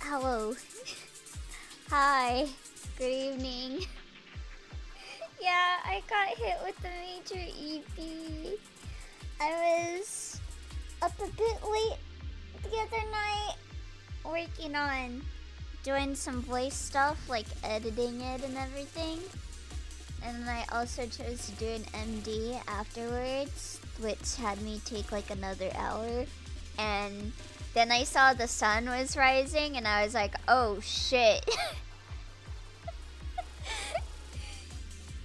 Hello. Hi. Good evening. Yeah, I got hit with the major EP. I was up a bit late the other night working on doing some voice stuff, like editing it and everything. And then I also chose to do an MD afterwards, which had me take like another hour. And then I saw the sun was rising and I was like, oh shit.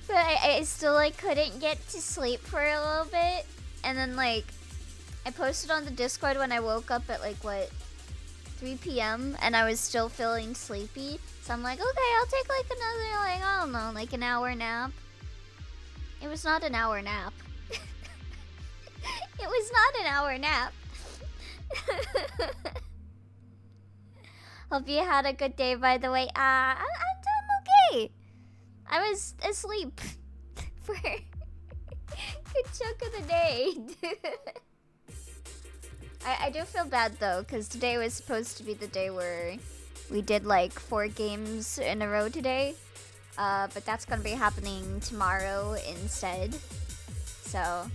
But I still like couldn't get to sleep for a little bit. And then like I posted on the Discord when I woke up at like what, 3 p.m. and I was still feeling sleepy. So I'm like, okay, I'll take like another, like, I don't know, like an hour nap. It was not an hour nap. It was not an hour nap. Hope you had a good day, by the way. I'm okay. I was asleep for a good chunk of the day. I do feel bad though, because today was supposed to be the day where we did like 4 games in a row today. But that's gonna be happening tomorrow instead. So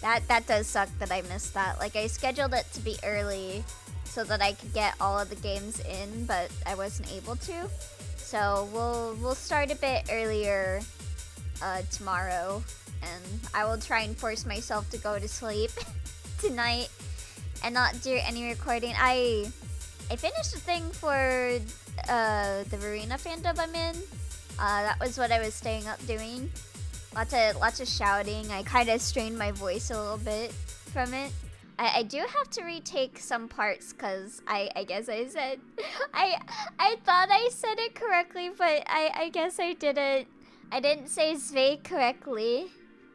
that does suck that I missed that. Like I scheduled it to be early so that I could get all of the games in, but I wasn't able to. So we'll start a bit earlier tomorrow, and I will try and force myself to go to sleep tonight and not do any recording. I finished a thing for the Verena fandom I'm in. That was what I was staying up doing. Lots of shouting. I kind of strained my voice a little bit from it. I do have to retake some parts because I guess I said I thought I said it correctly, but I guess I didn't. I didn't say Zwei correctly.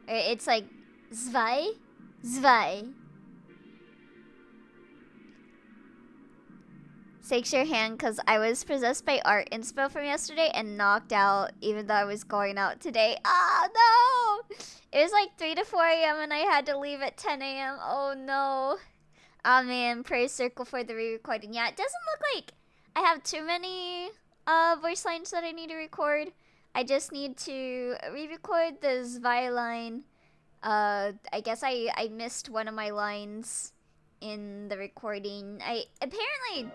It's like Zwei. Shakes your hand because I was possessed by art inspo from yesterday and knocked out even though I was going out today. Oh no! It was like 3 to 4 a.m. and I had to leave at 10 a.m. Oh no. Oh man, prayer circle for the re-recording. Yeah, it doesn't look like I have too many voice lines that I need to record. I just need to re-record the Zwei line. I guess I missed one of my lines in the recording. I apparently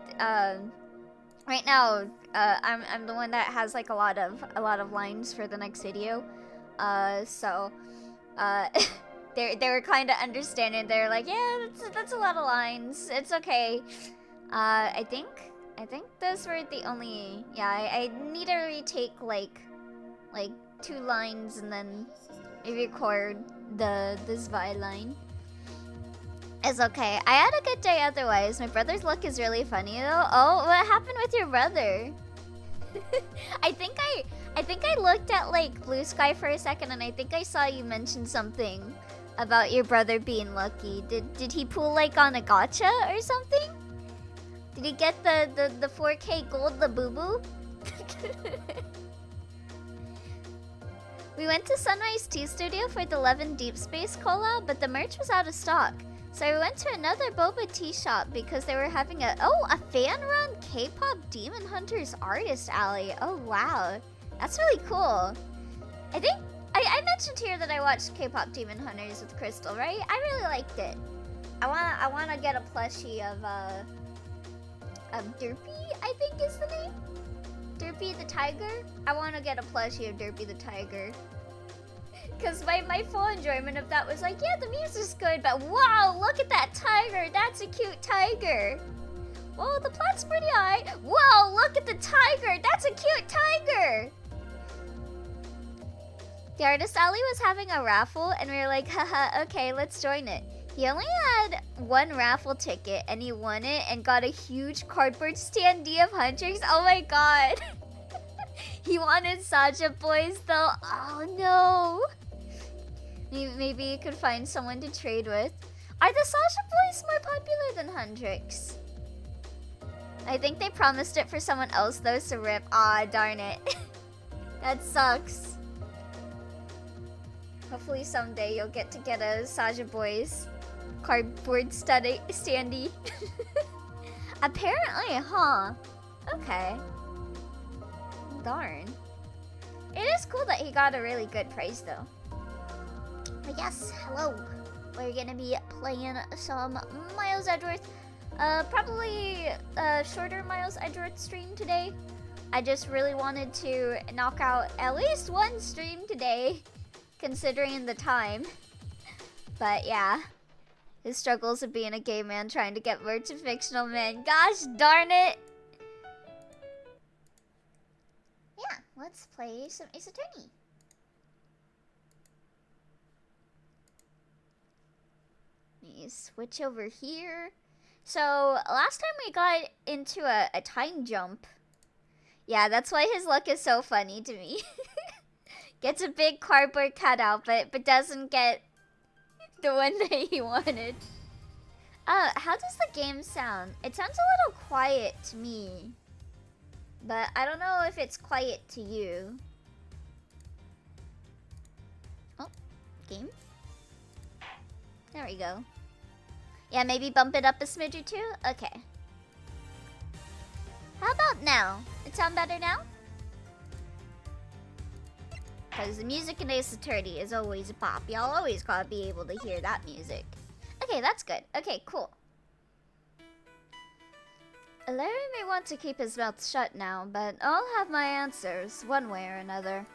right now I'm the one that has like a lot of lines for the next video. So they were kind of understanding. They're like, yeah, that's a lot of lines. It's okay. I think those were the only. Yeah, I need to retake like 2 lines and then re-record the Zwei line. It's okay. I had a good day otherwise. My brother's look is really funny though. Oh, what happened with your brother? I think I looked at like Blue Sky for a second and I think I saw you mention something about your brother being lucky. Did he pull like on a gacha or something? Did he get the 4K gold Labubu? We went to Sunrise Tea Studio for the 11 Deep Space collab, but the merch was out of stock. So we went to another boba tea shop because they were having a fan-run K-pop Demon Hunters artist alley. Oh wow, that's really cool. I think I mentioned here that I watched K-pop Demon Hunters with Crystal, right? I really liked it. I wanna get a plushie of Derpy, I think is the name. Derpy the tiger. I wanna get a plushie of Derpy the tiger. Because my full enjoyment of that was like, yeah, the music's good, but wow, look at that tiger. That's a cute tiger. Whoa, the plot's pretty high. Whoa, look at the tiger. That's a cute tiger. The artist alley was having a raffle, and we were like, haha, okay, let's join it. He only had 1 raffle ticket, and he won it and got a huge cardboard standee of hunters. Oh my god. He wanted Saja boys though. Oh no. Maybe you could find someone to trade with. Are the Sasha boys more popular than Hundrix? I think they promised it for someone else though, so rip. Ah, darn it. That sucks. Hopefully someday you'll get a Saja boys cardboard standee. Apparently, huh? Okay. Darn. It is cool that he got a really good price though. But yes, hello. We're gonna be playing some Miles Edgeworth. Probably a shorter Miles Edgeworth stream today. I just really wanted to knock out at least one stream today, considering the time. But yeah, his struggles of being a gay man trying to get word to fictional men. Gosh darn it! Yeah, let's play some Ace Attorney. Let me switch over here. So, last time we got into a time jump. Yeah, that's why his look is so funny to me. Gets a big cardboard cutout, but doesn't get the one that he wanted. How does the game sound? It sounds a little quiet to me. But I don't know if it's quiet to you. Oh, game. There we go. Yeah, maybe bump it up a smidge or two? Okay. How about now? It sound better now? Because the music in Ace Attorney is always a pop. Y'all always gotta be able to hear that music. Okay, that's good. Okay, cool. Larry may want to keep his mouth shut now, but I'll have my answers, one way or another.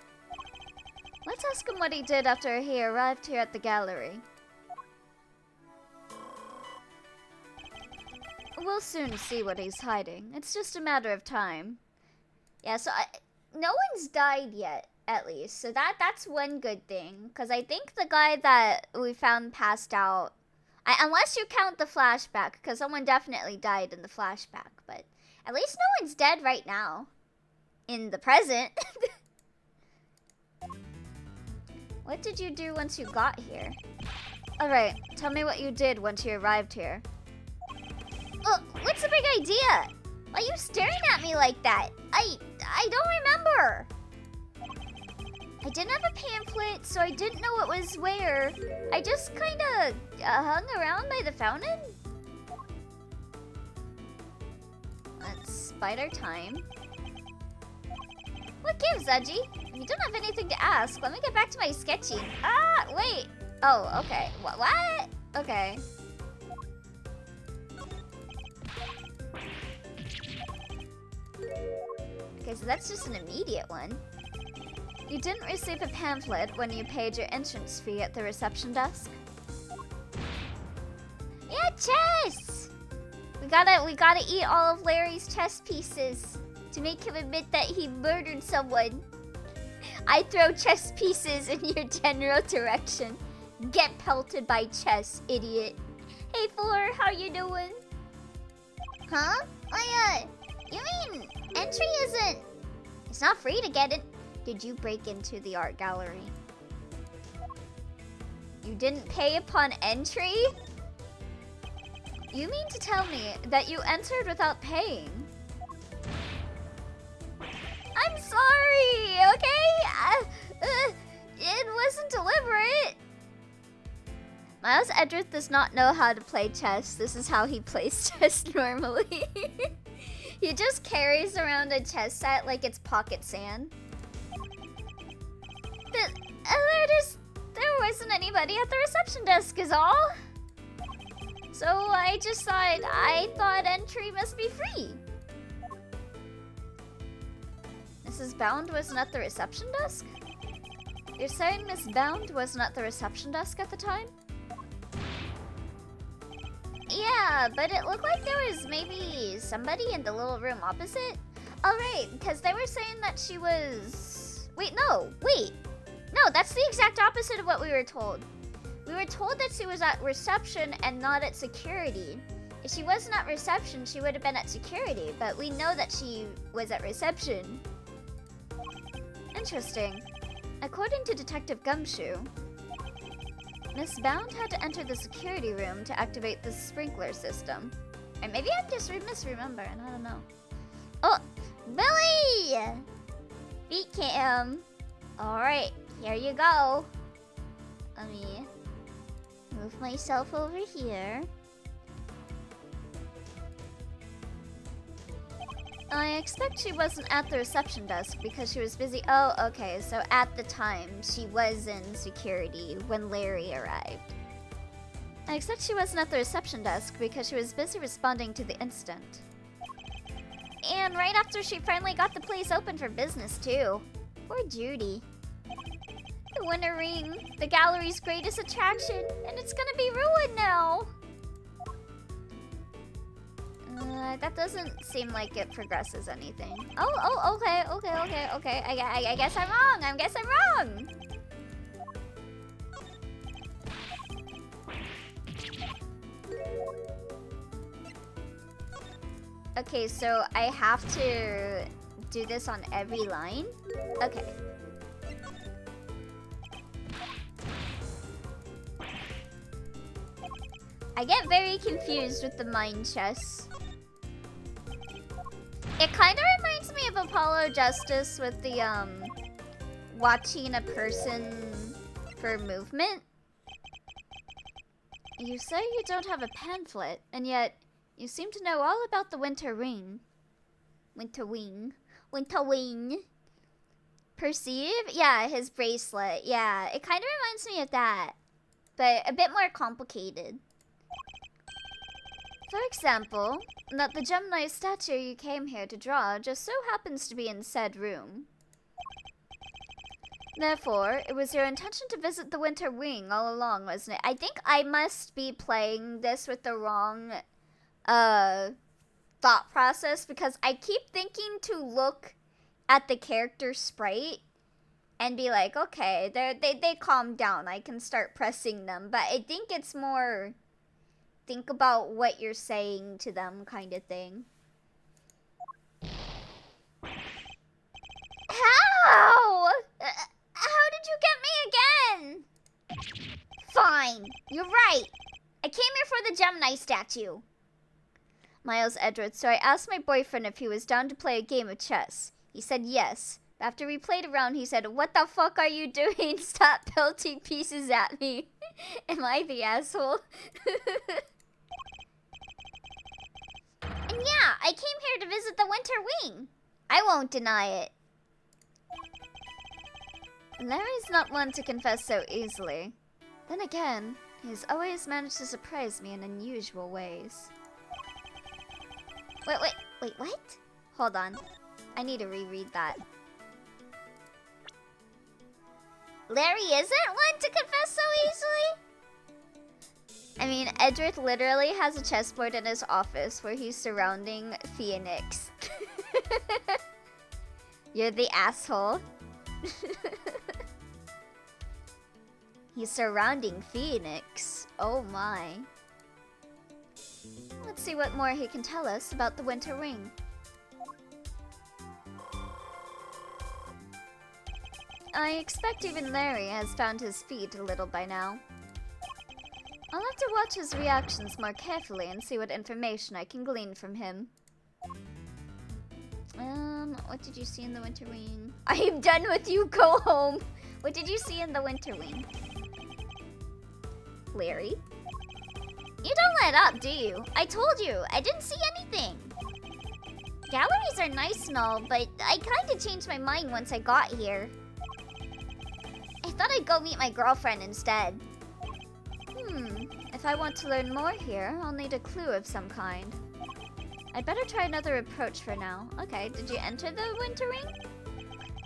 Let's ask him what he did after he arrived here at the gallery. We'll soon see what he's hiding. It's just a matter of time. Yeah, so no one's died yet, at least. So that's one good thing. Because I think the guy that we found passed out... unless you count the flashback, because someone definitely died in the flashback. But at least no one's dead right now. In the present. What did you do once you got here? Alright, tell me what you did once you arrived here. What's the big idea? Why are you staring at me like that? I don't remember. I didn't have a pamphlet, so I didn't know what was where. I just kinda hung around by the fountain. Let's bide our time. What gives, Edgy? If you don't have anything to ask, let me get back to my sketching. Ah, wait. Oh, okay. What? Okay. Okay, so that's just an immediate one. You didn't receive a pamphlet when you paid your entrance fee at the reception desk? Yeah, chess! We gotta eat all of Larry's chess pieces to make him admit that he murdered someone. I throw chess pieces in your general direction. Get pelted by chess, idiot. Hey, Fuller, how you doing? Huh? Oh, you mean entry isn't... It's not free to get it. Did you break into the art gallery? You didn't pay upon entry? You mean to tell me that you entered without paying? I'm sorry, okay? It wasn't deliberate. Miles Edgeworth does not know how to play chess. This is how he plays chess normally. He just carries around a chess set like it's pocket sand. There wasn't anybody at the reception desk is all. So I thought entry must be free. Mrs. Bound wasn't at the reception desk? You're saying Miss Bound wasn't at the reception desk at the time? Yeah, but it looked like there was maybe somebody in the little room opposite. Oh, right, because they were saying that she was... Wait, no, that's the exact opposite of what we were told. We were told that she was at reception and not at security. If she wasn't at reception, she would have been at security, but we know that she was at reception. Interesting. According to Detective Gumshoe, Miss Bound had to enter the security room to activate the sprinkler system. Or maybe I'm just misremembering, I don't know. Oh, Billy! Beat cam. Alright, here you go. Let me move myself over here. I expect she wasn't at the reception desk because she was busy. Oh, okay, so at the time, she was in security when Larry arrived. I expect she wasn't at the reception desk because she was busy responding to the incident. And right after she finally got the place open for business, too. Poor Judy. The Winter Ring, the gallery's greatest attraction, and it's gonna be ruined now. That doesn't seem like it progresses anything. Oh, okay. I guess I'm wrong. Okay, so I have to do this on every line? Okay. I get very confused with the mind chess. It kind of reminds me of Apollo Justice with the, watching a person for movement. You say you don't have a pamphlet, and yet you seem to know all about the Winter Ring. Winter Wing. Perceive? Yeah, his bracelet. Yeah, it kind of reminds me of that, but a bit more complicated. For example, that the Gemini statue you came here to draw just so happens to be in said room. Therefore, it was your intention to visit the Winter Wing all along, wasn't it? I think I must be playing this with the wrong thought process because I keep thinking to look at the character sprite and be like, okay, they calm down. I can start pressing them. But I think it's more think about what you're saying to them kind of thing. How? How did you get me again? Fine, you're right. I came here for the Gemini statue. Miles Edgeworth, so I asked my boyfriend if he was down to play a game of chess. He said yes. After we played around, he said, "What the fuck are you doing? Stop pelting pieces at me." Am I the asshole? And yeah, I came here to visit the Winter Wing. I won't deny it. Larry's not one to confess so easily. Then again, he's always managed to surprise me in unusual ways. Wait, what? Hold on. I need to reread that. Larry isn't one to confess so easily? I mean, Edgeworth literally has a chessboard in his office where he's surrounding Phoenix. You're the asshole. He's surrounding Phoenix. Oh my. Let's see what more he can tell us about the Winter Ring. I expect even Larry has found his feet a little by now. I'll have to watch his reactions more carefully and see what information I can glean from him. What did you see in the Winter Wing? I am done with you, go home! What did you see in the Winter Wing? Larry? You don't let up, do you? I told you, I didn't see anything. Galleries are nice and all, but I kinda changed my mind once I got here. I thought I'd go meet my girlfriend instead. If I want to learn more here, I'll need a clue of some kind. I'd better try another approach for now. Okay, did you enter the Winter Ring?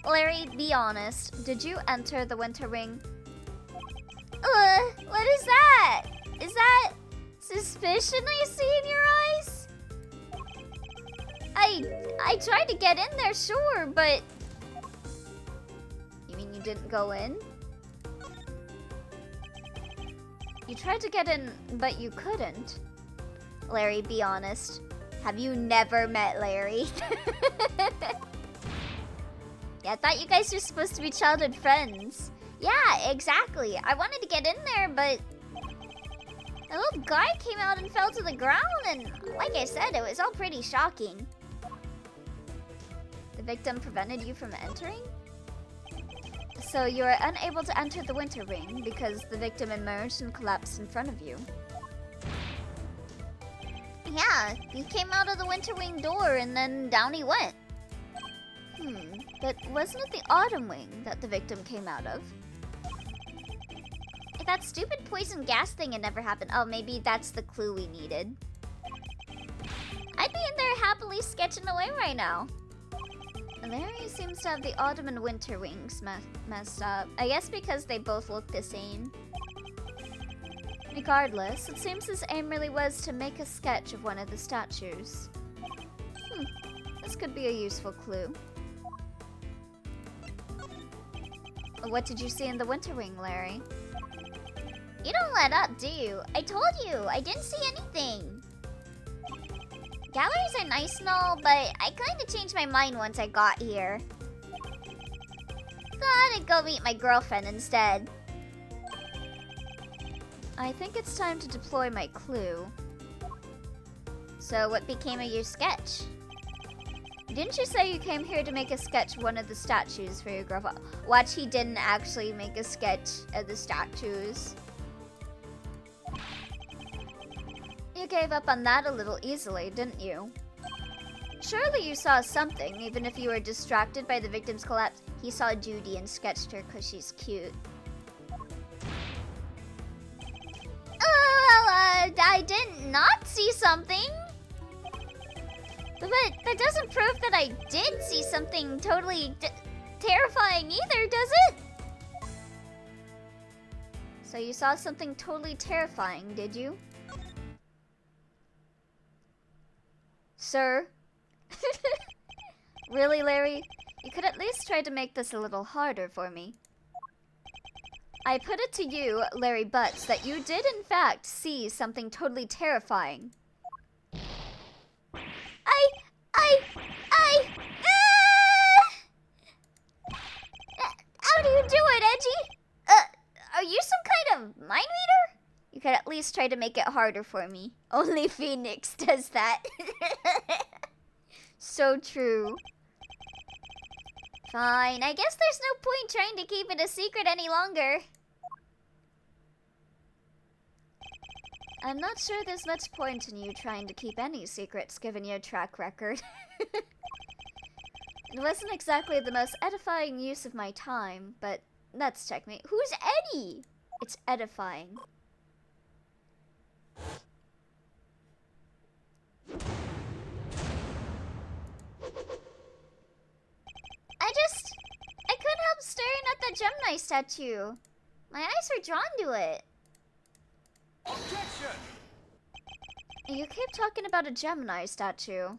Larry, be honest. Did you enter the Winter Ring? What is that? Is that suspicion I see in your eyes? I tried to get in there, sure, but... You mean you didn't go in? You tried to get in, but you couldn't. Larry, be honest. Have you never met Larry? Yeah, I thought you guys were supposed to be childhood friends. Yeah, exactly. I wanted to get in there, but... the little guy came out and fell to the ground, and like I said, it was all pretty shocking. The victim prevented you from entering? So you are unable to enter the Winter Ring because the victim emerged and collapsed in front of you. Yeah, he came out of the winter wing door and then down he went. But wasn't it the autumn wing that the victim came out of? If that stupid poison gas thing had never happened, oh, maybe that's the clue we needed. I'd be in there happily sketching away right now. Larry seems to have the autumn and winter wings messed up. I guess because they both look the same. Regardless, it seems his aim really was to make a sketch of one of the statues. This could be a useful clue. What did you see in the winter wing, Larry? You don't let up, do you? I told you, I didn't see anything. Galleries are nice and all, but I kinda changed my mind once I got here. Thought I'd go meet my girlfriend instead. I think it's time to deploy my clue. So what became of your sketch? Didn't you say you came here to make a sketch of one of the statues for your girlfriend? Watch, he didn't actually make a sketch of the statues. You gave up on that a little easily, didn't you? Surely you saw something, even if you were distracted by the victim's collapse. He saw Judy and sketched her because she's cute. I did not see something. But that doesn't prove that I did see something totally terrifying either, does it? So you saw something totally terrifying, did you? Sir? Really, Larry? You could at least try to make this a little harder for me. I put it to you, Larry Butts, that you did in fact see something totally terrifying. How do you do it, Edgy? Are you some kind of mind reader? You could at least try to make it harder for me. Only Phoenix does that. So true. Fine, I guess there's no point trying to keep it a secret any longer. I'm not sure there's much point in you trying to keep any secrets given your track record. It wasn't exactly the most edifying use of my time, but let's checkmate. Who's Eddie? It's edifying. I couldn't help staring at that Gemini statue. My eyes were drawn to it. Objection! You keep talking about a Gemini statue.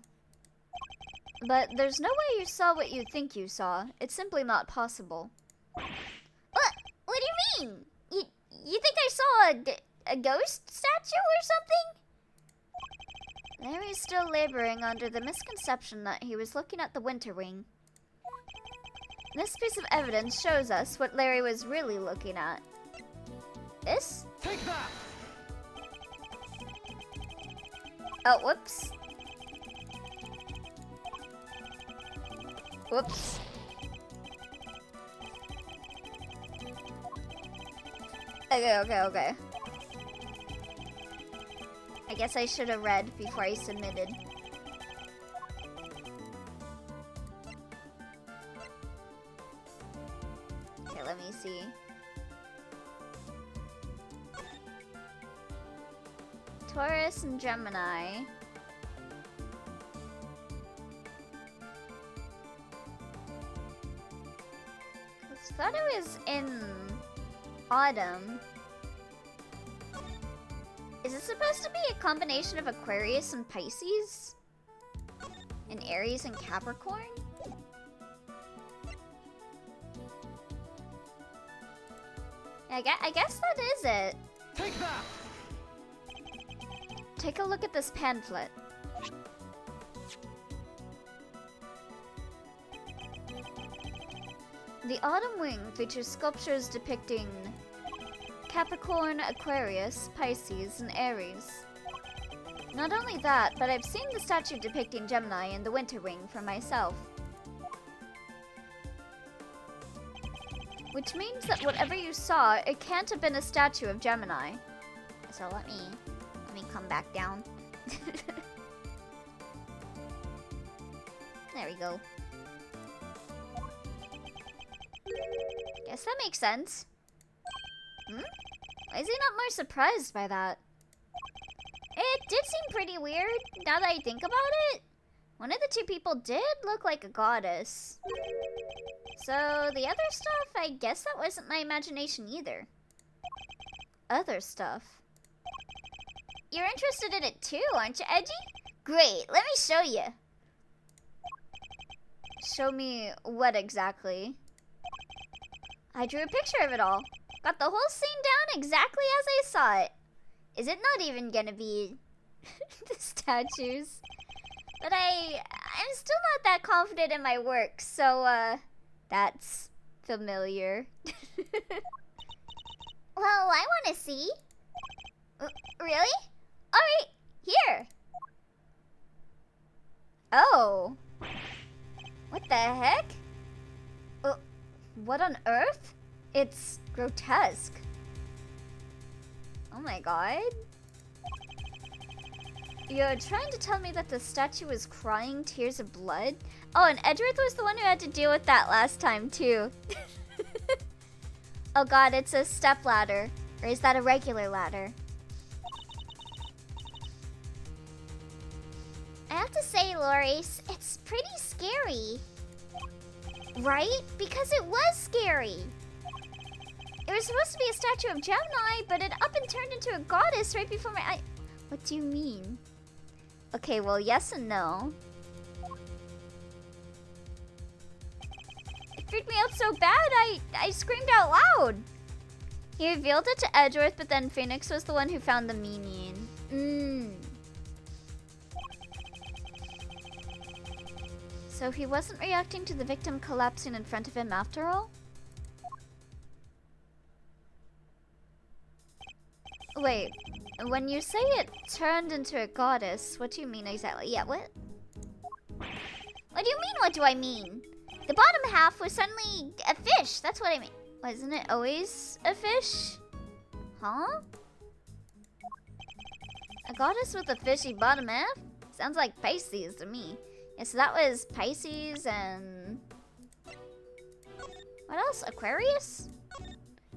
But there's no way you saw what you think you saw. It's simply not possible. What? What do you mean? You think I saw a ghost statue or something? Larry's still laboring under the misconception that he was looking at the winter wing. This piece of evidence shows us what Larry was really looking at. This? Take that! Oh, whoops. Whoops. Okay. I guess I should have read before I submitted. Okay, let me see. Taurus and Gemini. I thought it was in autumn. Is it supposed to be a combination of Aquarius and Pisces? And Aries and Capricorn? I guess that is it. Take that! Take a look at this pamphlet. The Autumn Wing features sculptures depicting Capricorn, Aquarius, Pisces, and Aries. Not only that, but I've seen the statue depicting Gemini in the Winter Wing for myself. Which means that whatever you saw, it can't have been a statue of Gemini. So let me come back down. There we go. Guess that makes sense. Hmm? Why is he not more surprised by that? It did seem pretty weird, now that I think about it. One of the two people did look like a goddess. So, the other stuff, I guess that wasn't my imagination either. Other stuff. You're interested in it too, aren't you, Edgy? Great, let me show you. Show me what exactly? I drew a picture of it all. Got the whole scene down exactly as I saw it. Is it not even gonna be the statues? But I'm still not that confident in my work, so that's familiar. Well, I wanna see. Really? Alright, here. Oh. What the heck? What on earth? It's grotesque. Oh my god. You're trying to tell me that the statue was crying tears of blood? Oh, and Edgeworth was the one who had to deal with that last time, too. Oh god, it's a step ladder. Or is that a regular ladder? I have to say, Loris, it's pretty scary. Right? Because it was scary. It was supposed to be a statue of Gemini, but it up and turned into a goddess right before my eye. What do you mean? Okay, well, yes and no. It freaked me out so bad, I screamed out loud. He revealed it to Edgeworth, but then Phoenix was the one who found the meaning. So he wasn't reacting to the victim collapsing in front of him after all? Wait, when you say it turned into a goddess, what do you mean exactly? Yeah, what? What do you mean, what do I mean? The bottom half was suddenly a fish, that's what I mean. Wasn't it always a fish? Huh? A goddess with a fishy bottom half? Sounds like Pisces to me. Yeah, so that was Pisces and... what else? Aquarius?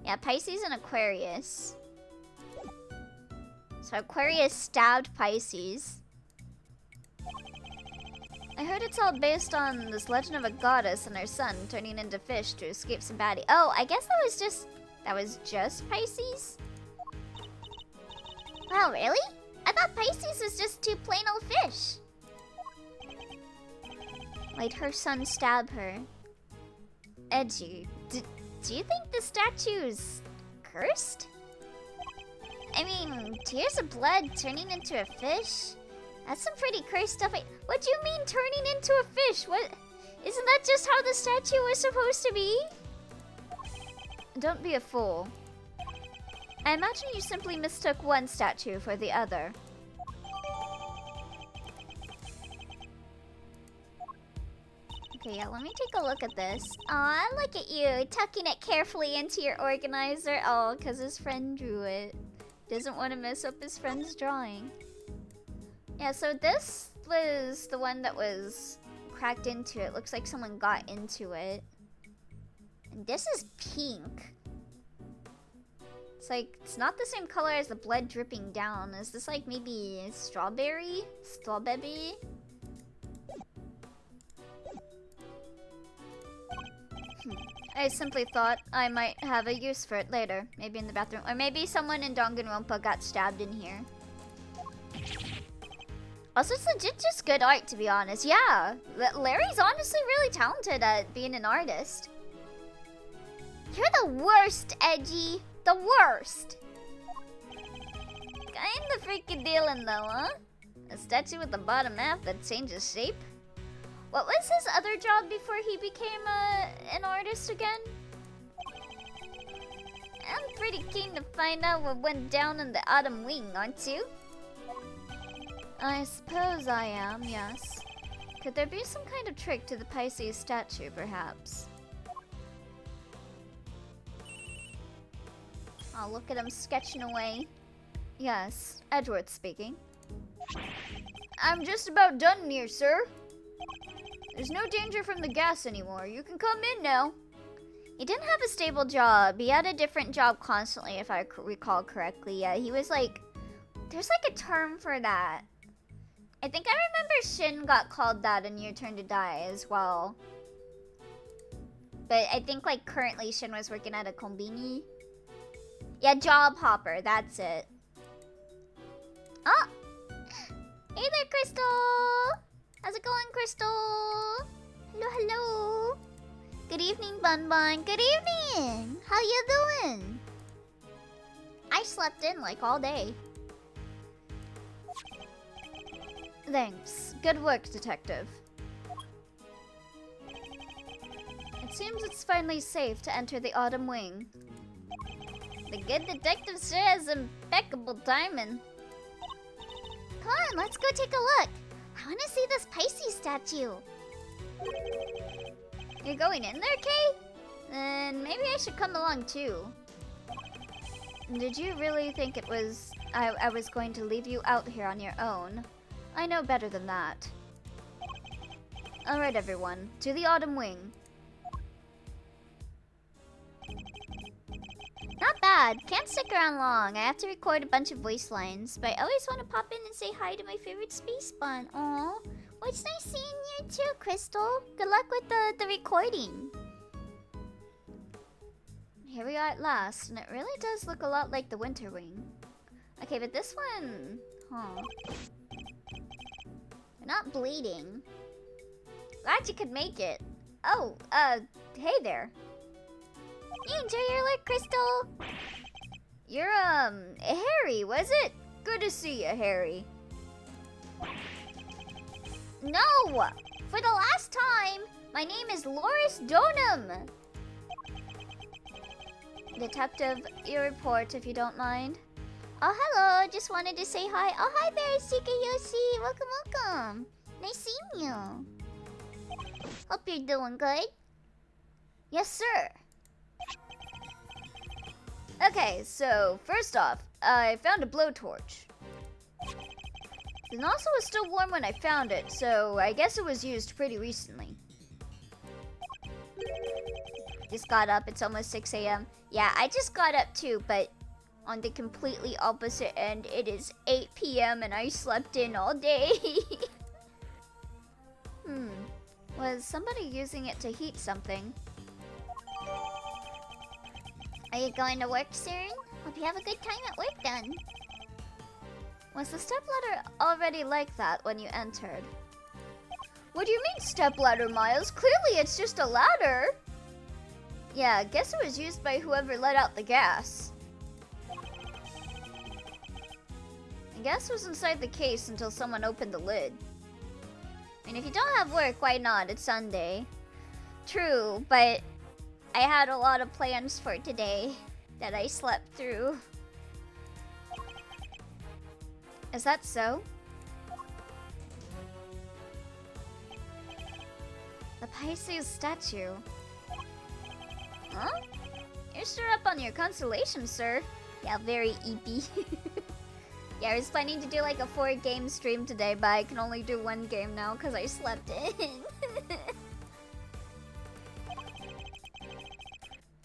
Yeah, Pisces and Aquarius. So Aquarius stabbed Pisces. I heard it's all based on this legend of a goddess and her son turning into fish to escape some baddie. Oh, I guess that was just Pisces? Wow, really? I thought Pisces was just two plain old fish. Why'd her son stab her? Edgy, do you think the statue's cursed? I mean, tears of blood turning into a fish? That's some pretty cursed stuff. What do you mean turning into a fish? What? Isn't that just how the statue was supposed to be? Don't be a fool. I imagine you simply mistook one statue for the other. Okay, yeah, let me take a look at this. Aw, look at you, tucking it carefully into your organizer. Oh, because his friend drew it. Doesn't want to mess up his friend's drawing. Yeah, so this was the one that was cracked into it. Looks like someone got into it. And this is pink. It's like, it's not the same color as the blood dripping down. Is this like maybe strawberry? Strawberry? I simply thought I might have a use for it later. Maybe in the bathroom. Or maybe someone in Danganronpa got stabbed in here. Also, it's legit just good art, to be honest. Yeah, Larry's honestly really talented at being an artist. You're the worst, Edgy. The worst. Kinda freaking dealing though, huh? A statue with the bottom half that changes shape? What was his other job before he became an artist again? I'm pretty keen to find out what went down in the Autumn Wing, aren't you? I suppose I am, yes. Could there be some kind of trick to the Pisces statue, perhaps? Oh, look at him sketching away. Yes, Edgeworth speaking. I'm just about done here, sir. There's no danger from the gas anymore. You can come in now. He didn't have a stable job. He had a different job constantly, if I recall correctly. Yeah, he was like... There's like a term for that. I think I remember Shin got called that in Your Turn to Die as well. But I think like currently Shin was working at a konbini. Yeah, job hopper, that's it. Oh! Hey there, Crystal! How's it going, Crystal? Hello, hello. Good evening, Bun Bun. Good evening! How you doing? I slept in like all day. Thanks. Good work, detective. It seems it's finally safe to enter the Autumn Wing. The good detective sure has impeccable timing. Come on, let's go take a look. I want to see this Pisces statue. You're going in there, Kay? Then maybe I should come along too. Did you really think it was... I was going to leave you out here on your own? I know better than that. Alright everyone, to the Autumn Wing. Not bad. Can't stick around long. I have to record a bunch of voice lines, but I always want to pop in and say hi to my favorite space bun. Aww. Well, it's nice seeing you too, Crystal. Good luck with the recording. Here we are at last, and it really does look a lot like the Winter Wing. Okay, but this one... Huh. You're not bleeding. Glad you could make it. Oh, hey there. You enjoy your look, Crystal? You're, Harry, was it? Good to see you, Harry. No! For the last time! My name is Loris Donham! Detective, your report, if you don't mind. Oh, hello. Just wanted to say hi. Oh, hi there, Sukayoshi. Welcome, welcome. Nice seeing you. Hope you're doing good. Yes, sir. Okay, so first off, I found a blowtorch. The nozzle was still warm when I found it, so I guess it was used pretty recently. Just got up, it's almost 6 a.m. Yeah, I just got up too, but on the completely opposite end, it is 8 p.m. and I slept in all day. Was somebody using it to heat something? Are you going to work soon? Hope you have a good time at work then. Was the stepladder already like that when you entered? What do you mean stepladder, Miles? Clearly it's just a ladder. Yeah, I guess it was used by whoever let out the gas. The gas was inside the case until someone opened the lid. I mean, if you don't have work, why not? It's Sunday. True, but I had a lot of plans for today that I slept through. Is that so? The Pisces statue. Huh? You're sure up on your constellation, sir. Yeah, very eepy. Yeah, I was planning to do like a 4-game stream today, but I can only do 1 game now because I slept in.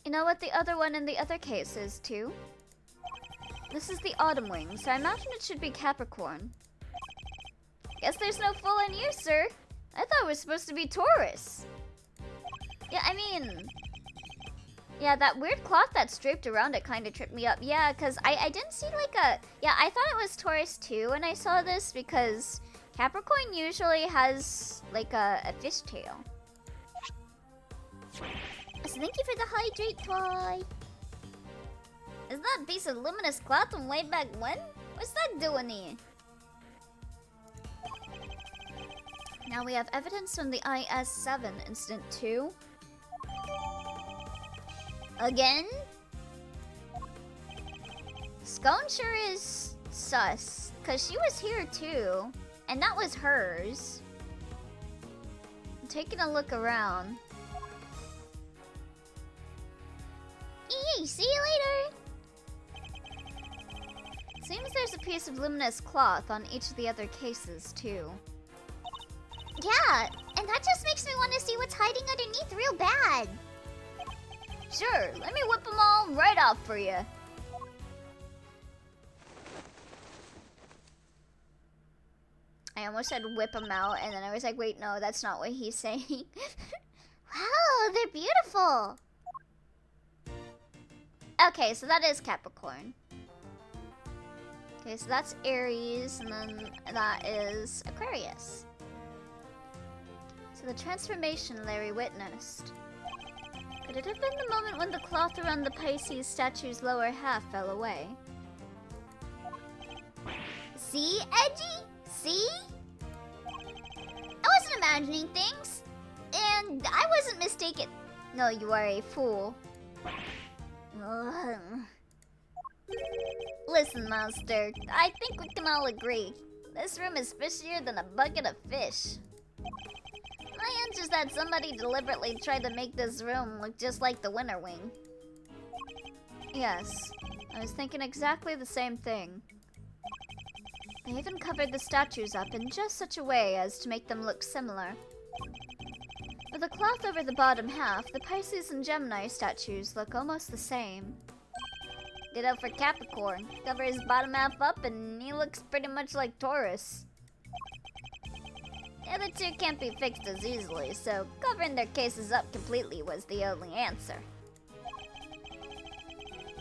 You know what the other one in the other case is, too? This is the Autumn Wing, so I imagine it should be Capricorn. Guess there's no full in use, sir. I thought it was supposed to be Taurus. Yeah, I mean... Yeah, that weird cloth that's draped around it kind of tripped me up. Yeah, because I didn't see like a... Yeah, I thought it was Taurus too when I saw this because Capricorn usually has like a fishtail. So thank you for the hydrate toy. Is that piece of luminous cloth from way back when? What's that doing here? Now we have evidence from the IS-7 incident 2. Again? Scone sure is sus, cause she was here too, and that was hers. I'm taking a look around. Yay, see you later! Seems there's a piece of luminous cloth on each of the other cases, too. Yeah, and that just makes me want to see what's hiding underneath real bad. Sure, let me whip them all right off for you. I almost said whip them out, and then I was like, wait, no, that's not what he's saying. Wow, they're beautiful. Okay, so that is Capricorn. Okay, so that's Aries, and then that is Aquarius. So the transformation Larry witnessed. Could it have been the moment when the cloth around the Pisces statue's lower half fell away? See, Edgy? See? I wasn't imagining things. And I wasn't mistaken. No, you are a fool. Ugh. Listen, Monster, I think we can all agree. This room is fishier than a bucket of fish. My hunch is that somebody deliberately tried to make this room look just like the Winter Wing. Yes, I was thinking exactly the same thing. They even covered the statues up in just such a way as to make them look similar. With a cloth over the bottom half, the Pisces and Gemini statues look almost the same. Ditto for Capricorn. Cover his bottom half up and he looks pretty much like Taurus. The other two can't be fixed as easily, so covering their cases up completely was the only answer.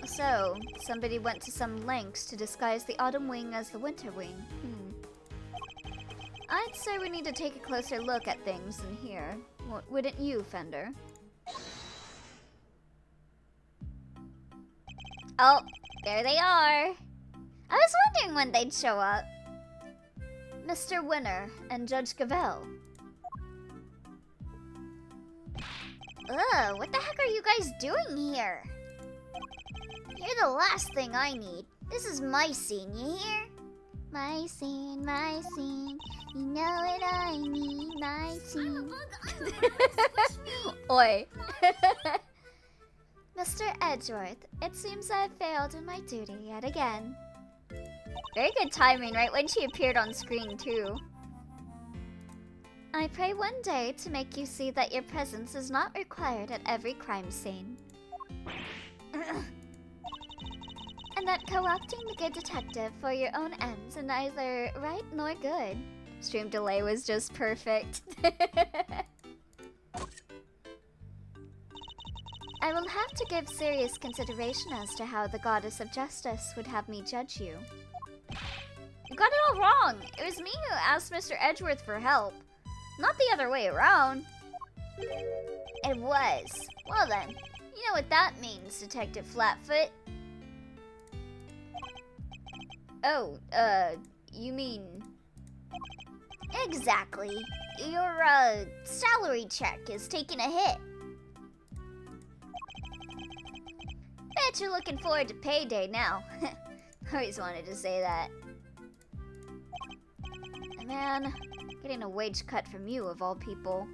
So, somebody went to some lengths to disguise the autumn wing as the winter wing. I'd say we need to take a closer look at things in here. Wouldn't you, Fender? Oh, there they are. I was wondering when they'd show up. Mr. Winter and Judge Cavell. Ugh, what the heck are you guys doing here? You're the last thing I need. This is my scene, you hear? My scene, you know what I mean, my scene. Oi. Mr. Edgeworth, it seems I've failed in my duty yet again. Very good timing, right when she appeared on screen, too. I pray one day to make you see that your presence is not required at every crime scene. And that co-opting the good detective for your own ends is neither right nor good. Stream delay was just perfect. I will have to give serious consideration as to how the goddess of justice would have me judge you. You got it all wrong. It was me who asked Mr. Edgeworth for help, not the other way around. It was. Well then, you know what that means, Detective Flatfoot. Oh, you mean... Exactly. Your, salary check is taking a hit. Bet you're looking forward to payday now. Always wanted to say that. Man, getting a wage cut from you of all people.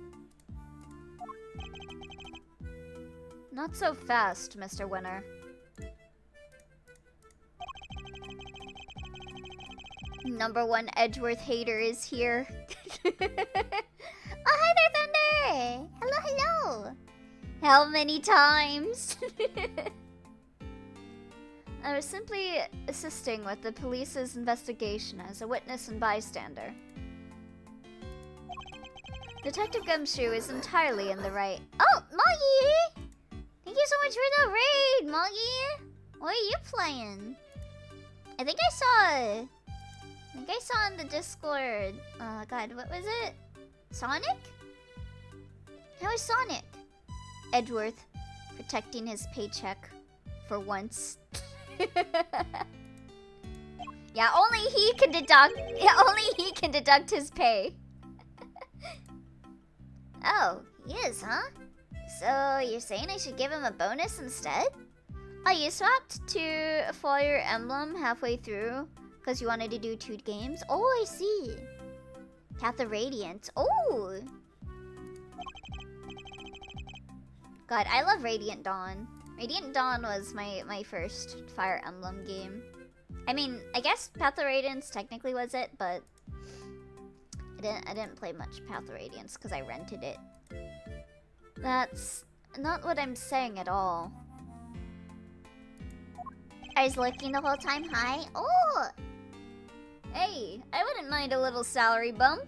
Not so fast, Mr. Winter. #1 Edgeworth hater is here. Oh, hi there, Thunder! Hello, hello! How many times? I was simply assisting with the police's investigation as a witness and bystander. Detective Gumshoe is entirely in the right. Oh, Moggy! Thank you so much for the raid, Moggy! What are you playing? I think I saw in the Discord. Oh god, what was it? Sonic? How is Sonic? Edgeworth protecting his paycheck for once. Yeah, only he can deduct his pay. Oh, he is, huh? So you're saying I should give him a bonus instead? Oh, you swapped to a Fire Emblem halfway through because you wanted to do 2 games? Oh, I see. Path of Radiant. Oh! God, I love Radiant Dawn. Radiant Dawn was my first Fire Emblem game. I mean, I guess Path of Radiance technically was it, but I didn't play much Path of Radiance because I rented it. That's not what I'm saying at all. I was lurking the whole time. Hi. Oh! Hey, I wouldn't mind a little salary bump.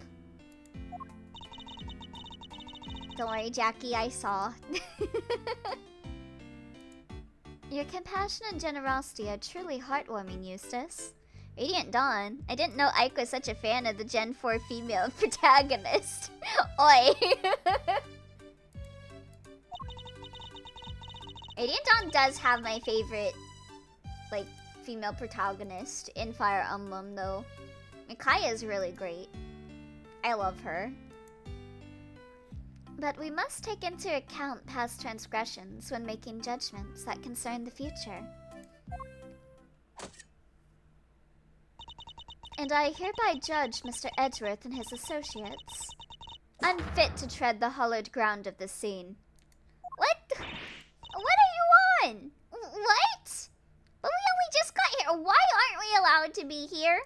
Don't worry, Jackie, I saw. Your compassion and generosity are truly heartwarming, Eustace. Radiant Dawn. I didn't know Ike was such a fan of the Gen 4 female protagonist. Oi! Radiant Dawn does have my favorite, like, female protagonist in Fire Emblem, though. Micaiah is really great. I love her. But we must take into account past transgressions when making judgments that concern the future. And I hereby judge Mr. Edgeworth and his associates unfit to tread the hallowed ground of this scene. What are you on? What? But we only just got here. Why aren't we allowed to be here?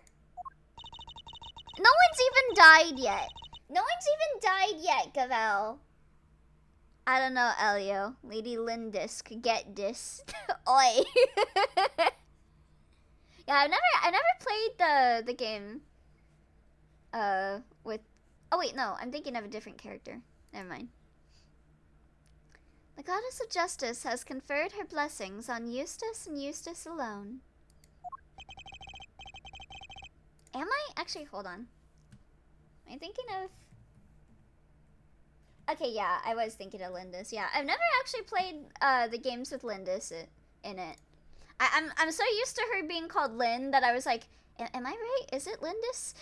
No one's even died yet. No one's even died yet, Gavel. I don't know, Elio. Lady Lindisk, get this. Oi. Yeah, I've never played the game. With. Oh wait, no, I'm thinking of a different character. Never mind. The goddess of justice has conferred her blessings on Eustace and Eustace alone. Am I? Actually, hold on. Am I thinking of... Okay, yeah, I was thinking of Lindis. Yeah, I've never actually played the games with Lindis in it. I'm so used to her being called Lynn that I was like, am I right? Is it Lindis?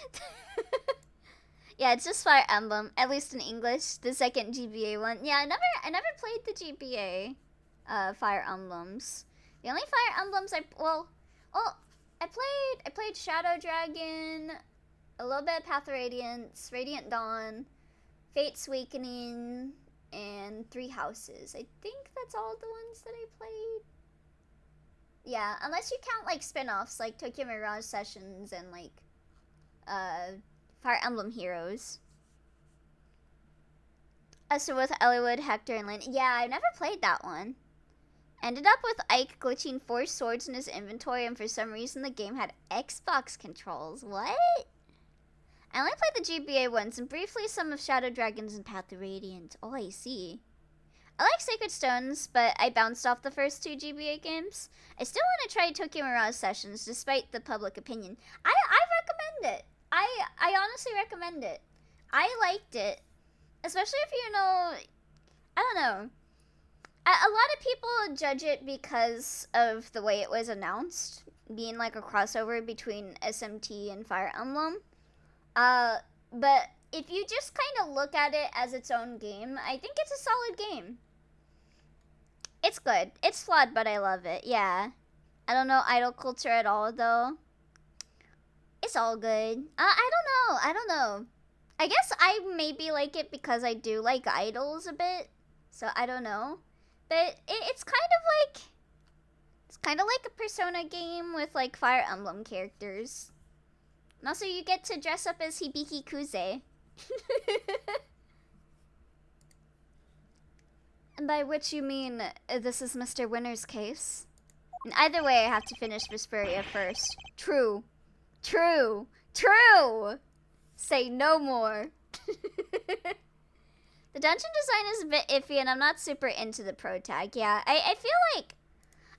Yeah, it's just Fire Emblem, at least in English, the second GBA one. Yeah, I never played the GBA Fire Emblems. The only Fire Emblems I played Shadow Dragon, a little bit of Path of Radiance, Radiant Dawn, Fate's Awakening, and Three Houses. I think that's all the ones that I played. Yeah, unless you count like spin-offs like Tokyo Mirage Sessions and like Fire Emblem Heroes. So with Eliwood, Hector, and Lynn. Yeah, I've never played that one. Ended up with Ike glitching 4 swords in his inventory, and for some reason the game had Xbox controls. What? I only played the GBA ones and briefly some of Shadow Dragons and Path of Radiant. Oh, I see. I like Sacred Stones, but I bounced off the first 2 GBA games. I still want to try Tokyo Mirage Sessions, despite the public opinion. I recommend it. I honestly recommend it. I liked it. Especially if you know... I don't know. A lot of people judge it because of the way it was announced. Being like a crossover between SMT and Fire Emblem. But if you just kind of look at it as its own game, I think it's a solid game. It's good. It's flawed, but I love it. Yeah. I don't know idol culture at all, though. It's all good. I don't know. I guess I maybe like it because I do like idols a bit. So I don't know. But it's kind of like a Persona game with like Fire Emblem characters. And also you get to dress up as Hibiki Kuze. And by which you mean this is Mr. Winner's case? And either way I have to finish Vesperia first. True. True. True! Say no more. The dungeon design is a bit iffy and I'm not super into the pro tag. Yeah, I feel like...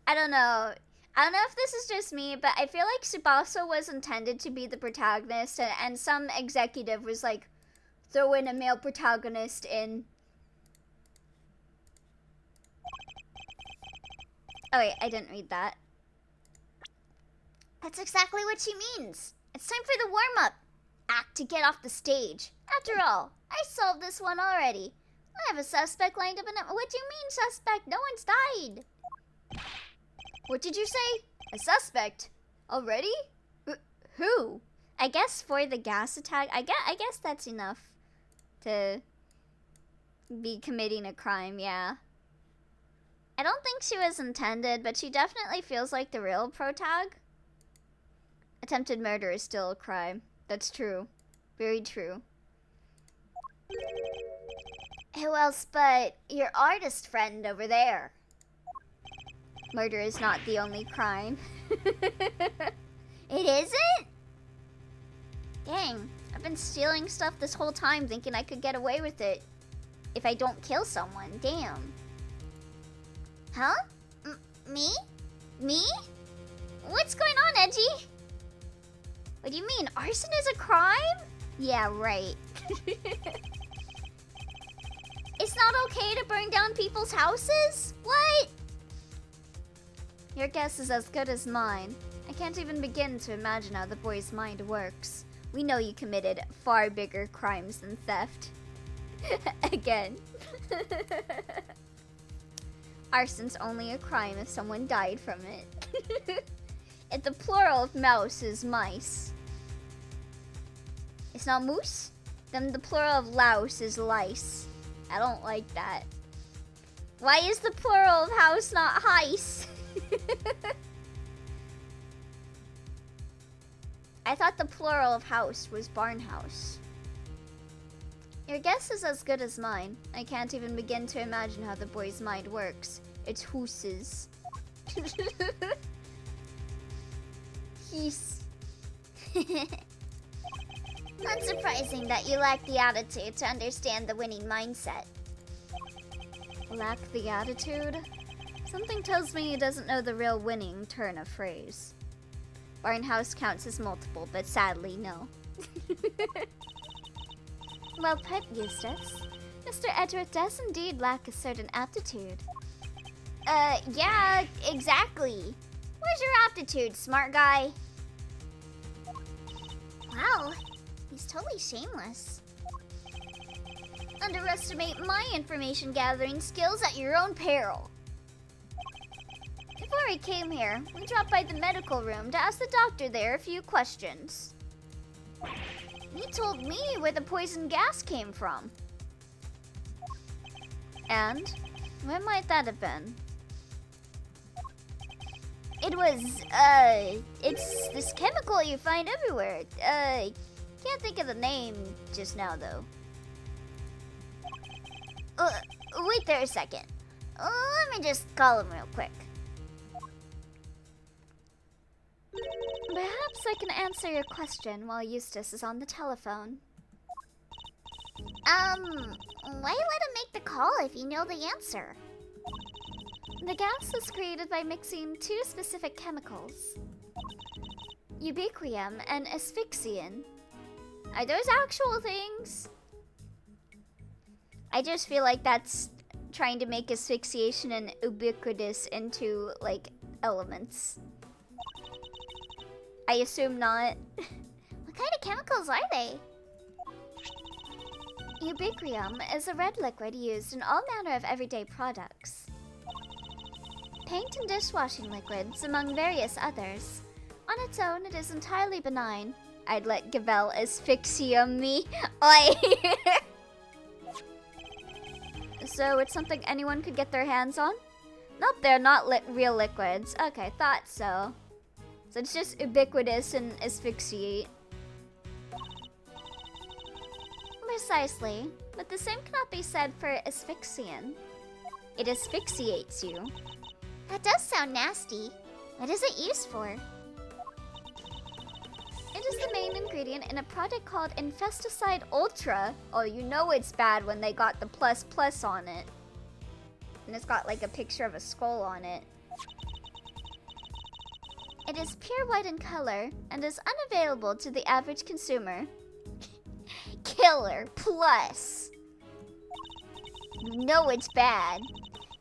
I don't know. I don't know if this is just me, but I feel like Tsubasa was intended to be the protagonist and some executive was like, throw in a male protagonist in... Oh wait, I didn't read that. That's exactly what she means. It's time for the warm-up. Act to get off the stage. After all, I solved this one already. I have a suspect lined up in it. What do you mean, suspect? No one's died. What did you say? A suspect? Already? Who? I guess for the gas attack. I guess that's enough to be committing a crime, yeah. I don't think she was intended, but she definitely feels like the real protag. Attempted murder is still a crime. That's true. Very true. Who else but your artist friend over there? Murder is not the only crime. It isn't? Dang, I've been stealing stuff this whole time thinking I could get away with it. If I don't kill someone, damn. Huh? Me? Me? What's going on, Edgy? What do you mean, arson is a crime? Yeah, right. It's not okay to burn down people's houses? What? Your guess is as good as mine. I can't even begin to imagine how the boy's mind works. We know you committed far bigger crimes than theft. Again. Arson's only a crime if someone died from it. If the plural of mouse is mice. It's not moose? Then the plural of louse is lice. I don't like that. Why is the plural of house not heis? I thought the plural of house was barn house. Your guess is as good as mine. I can't even begin to imagine how the boy's mind works. It's hooses. Hees. Unsurprising that you lack the attitude to understand the winning mindset. Lack the attitude? Something tells me he doesn't know the real winning turn of phrase. Barnhouse counts as multiple, but sadly, no. Well put, Eustace. Mr. Edgeworth does indeed lack a certain aptitude. Yeah, exactly. Where's your aptitude, smart guy? Wow, he's totally shameless. Underestimate my information gathering skills at your own peril. Before we came here, we dropped by the medical room to ask the doctor there a few questions. He told me where the poison gas came from. And? Where might that have been? It was, it's this chemical you find everywhere. Can't think of the name just now, though. Wait there a second. Let me just call him real quick. Perhaps I can answer your question while Eustace is on the telephone. Why let him make the call if you know the answer? The gas was created by mixing two specific chemicals. Ubiquium and asphyxian. Are those actual things? I just feel like that's trying to make asphyxiation and ubiquitous into, like, elements. I assume not. What kind of chemicals are they? Ubiquium is a red liquid used in all manner of everyday products. Paint and dishwashing liquids, among various others. On its own, it is entirely benign. I'd let Gabelle asphyxium me. Oi! So it's something anyone could get their hands on? Nope, they're not real liquids. Okay, thought so. So it's just ubiquitous and asphyxiate. Precisely, but the same cannot be said for asphyxian. It asphyxiates you. That does sound nasty. What is it used for? It is the main ingredient in a product called Infesticide Ultra. Oh, you know it's bad when they got the plus plus on it. And it's got like a picture of a skull on it. It is pure white in color and is unavailable to the average consumer. Killer plus. You know it's bad.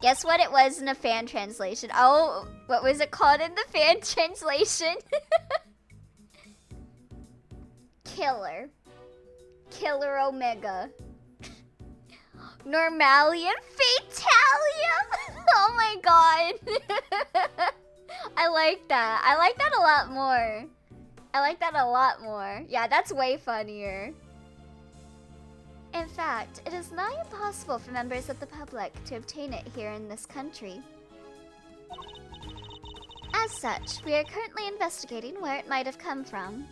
Guess what it was in a fan translation? Oh, what was it called in the fan translation? Killer. Killer Omega. Normalium Fatalium? Oh my god. I like that. I like that a lot more. I like that a lot more. Yeah, that's way funnier. In fact, it is nigh impossible for members of the public to obtain it here in this country. As such, we are currently investigating where it might have come from.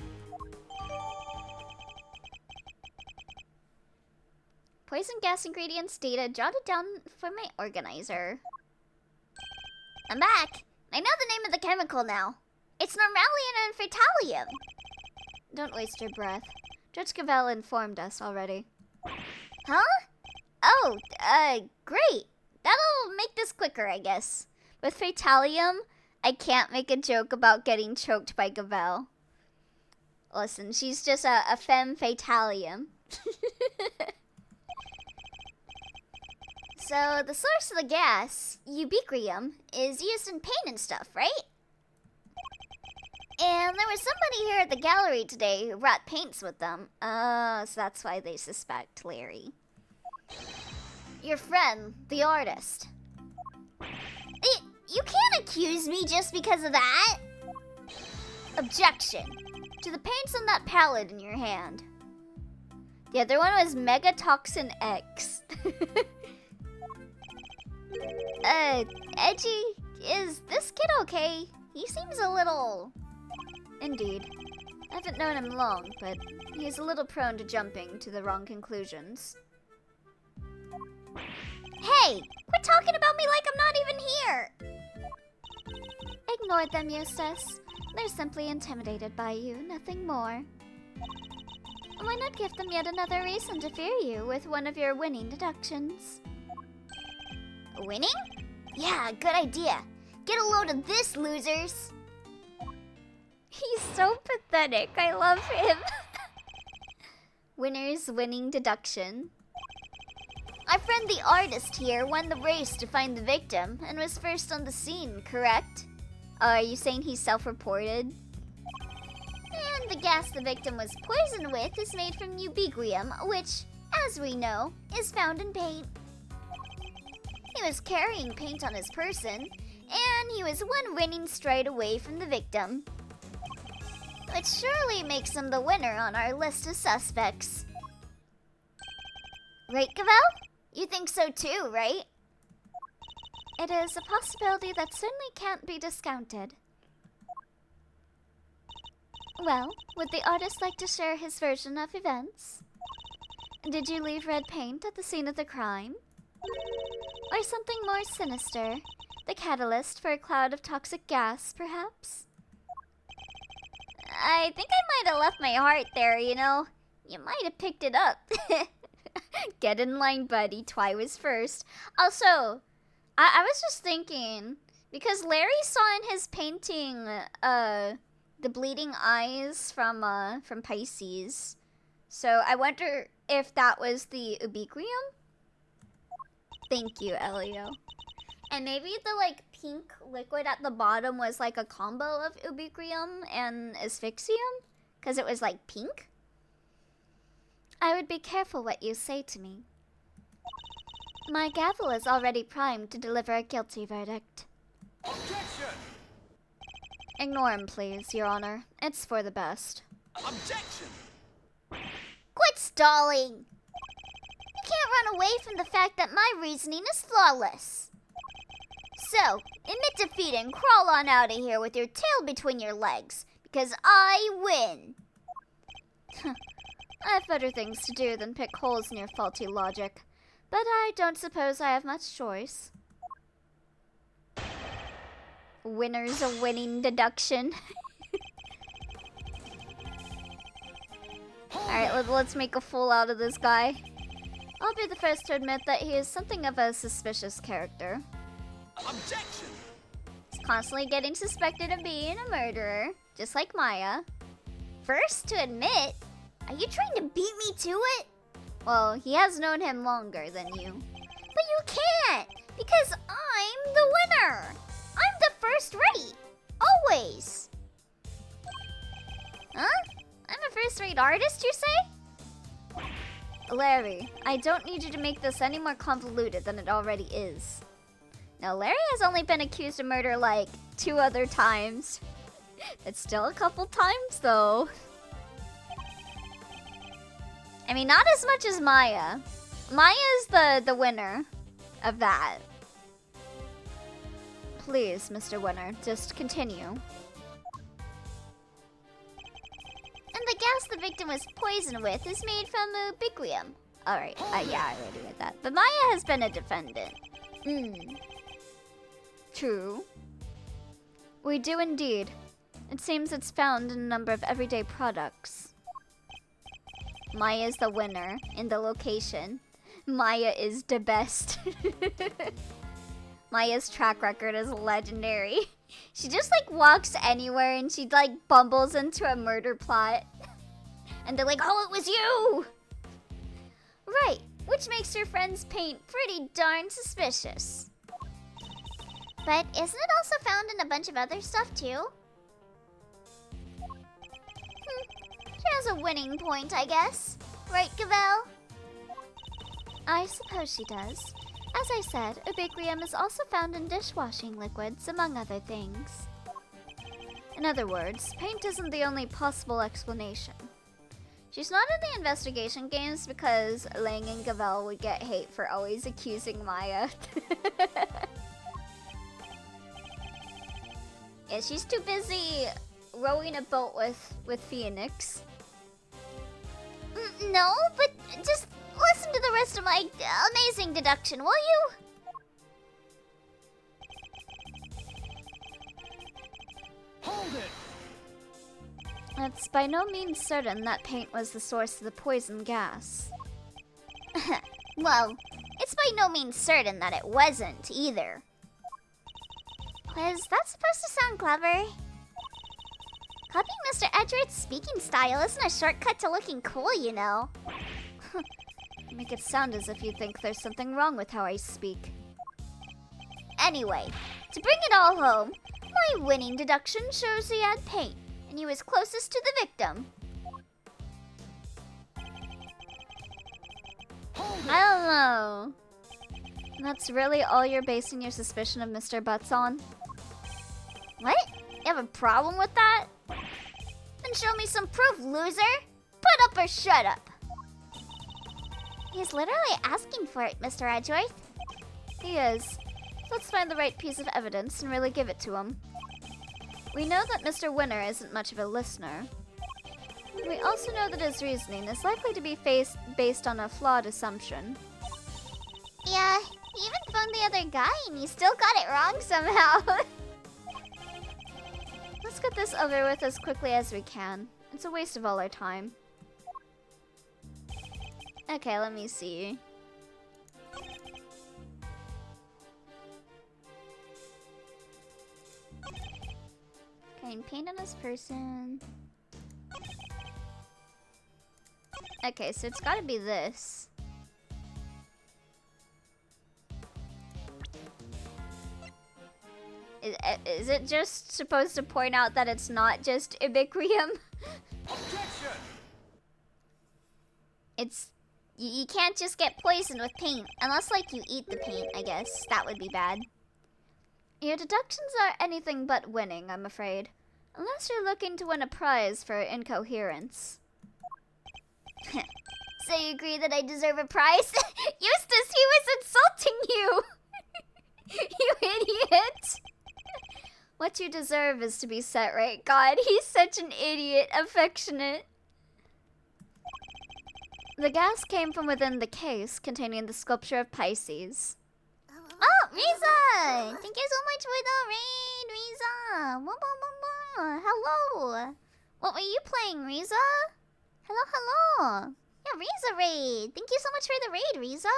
Poison gas ingredients data jotted down for my organizer. I'm back. I know the name of the chemical now. It's normalium and fatalium. Don't waste your breath. Judge Cavell informed us already. Huh? Oh, great. That'll make this quicker, I guess. With fatalium, I can't make a joke about getting choked by Cavell. Listen, she's just a femme fatalium. So, the source of the gas, ubiquium, is used in paint and stuff, right? And there was somebody here at the gallery today who brought paints with them. So that's why they suspect Larry. Your friend, the artist. You can't accuse me just because of that! Objection. To the paints on that palette in your hand. The other one was Megatoxin X. Edgy, is this kid okay? He seems a little... Indeed. I haven't known him long, but he is a little prone to jumping to the wrong conclusions. Hey! Quit talking about me like I'm not even here! Ignore them, Eustace. They're simply intimidated by you, nothing more. Why not give them yet another reason to fear you with one of your winning deductions? Winning? Yeah, good idea. Get a load of this, losers! He's so pathetic. I love him. Winner's winning deduction. Our friend the artist here won the race to find the victim and was first on the scene, correct? Are you saying he's self-reported? And the gas the victim was poisoned with is made from ubiquium, which, as we know, is found in paint. He was carrying paint on his person, and he was one winning straight away from the victim. Which surely makes him the winner on our list of suspects. Right, Cavell? You think so too, right? It is a possibility that certainly can't be discounted. Well, would the artist like to share his version of events? Did you leave red paint at the scene of the crime? Or something more sinister? The catalyst for a cloud of toxic gas, perhaps? I think I might have left my heart there, you know. You might have picked it up. Get in line, buddy. Twy was first. Also, I was just thinking, because Larry saw in his painting the bleeding eyes from Pisces. So I wonder if that was the ubiquium? Thank you, Elio. And maybe the pink liquid at the bottom was like a combo of ubiquium and asphyxium? Because it was pink? I would be careful what you say to me. My gavel is already primed to deliver a guilty verdict. Objection! Ignore him, please, Your Honor. It's for the best. Objection! Quit stalling! You can't run away from the fact that my reasoning is flawless. So, admit defeat and crawl on out of here with your tail between your legs, because I win. I have better things to do than pick holes in your faulty logic, but I don't suppose I have much choice. Winner's a winning deduction. Alright, let's make a fool out of this guy. I'll be the first to admit that he is something of a suspicious character. Objection! He's constantly getting suspected of being a murderer, just like Maya. First to admit? Are you trying to beat me to it? Well, he has known him longer than you. But you can't, because I'm the winner. I'm the first rate. Always. Huh? I'm a first-rate artist, you say? Larry, I don't need you to make this any more convoluted than it already is. Now, Larry has only been accused of murder 2 other times. It's still a couple times, though. I mean, not as much as Maya. Maya is the winner of that. Please, Mr. Winner, just continue. And the gas the victim was poisoned with is made from ubiquium. Alright, yeah, I already read that. But Maya has been a defendant. True. We do indeed. It seems it's found in a number of everyday products. Maya's the winner in the location. Maya is the best. Maya's track record is legendary. She just like walks anywhere and she like bumbles into a murder plot. And they're like, oh, it was you! Right, which makes your friend's paint pretty darn suspicious. But isn't it also found in a bunch of other stuff too? She has a winning point, I guess. Right, Gavel? I suppose she does. As I said, ubiquium is also found in dishwashing liquids, among other things. In other words, paint isn't the only possible explanation. She's not in the investigation games because Lang and Gavel would get hate for always accusing Maya. Yeah, she's too busy rowing a boat with Phoenix. No, but just listen to the rest of my amazing deduction, will you? Hold it! It's by no means certain that paint was the source of the poison gas. Well, it's by no means certain that it wasn't either. Was that supposed to sound clever? Copying Mr. Edgeworth's speaking style isn't a shortcut to looking cool, you know. Make it sound as if you think there's something wrong with how I speak. Anyway, to bring it all home, my winning deduction shows he had paint, and he was closest to the victim. I don't know. That's really all you're basing your suspicion of Mr. Butts on? What? You have a problem with that? Then show me some proof, loser! Put up or shut up! He's literally asking for it, Mr. Edgeworth. He is. Let's find the right piece of evidence and really give it to him. We know that Mr. Winner isn't much of a listener. We also know that his reasoning is likely to be based on a flawed assumption. Yeah, he even phoned the other guy and he still got it wrong somehow. Let's get this over with as quickly as we can. It's a waste of all our time. Okay, let me see. Okay, and paint on this person. Okay, so it's gotta be this. Is it just supposed to point out that it's not just ubiquium? Objection! It's... You can't just get poisoned with paint. Unless, like, you eat the paint, I guess. That would be bad. Your deductions are anything but winning, I'm afraid. Unless you're looking to win a prize for incoherence. So you agree that I deserve a prize? Eustace, he was insulting you! You idiot! What you deserve is to be set right. God, he's such an idiot. Affectionate. The gas came from within the case containing the sculpture of Pisces. Oh, Riza! Thank you so much for the raid, Riza! Hello! What were you playing, Riza? Hello! Yeah, Riza raid! Thank you so much for the raid, Riza!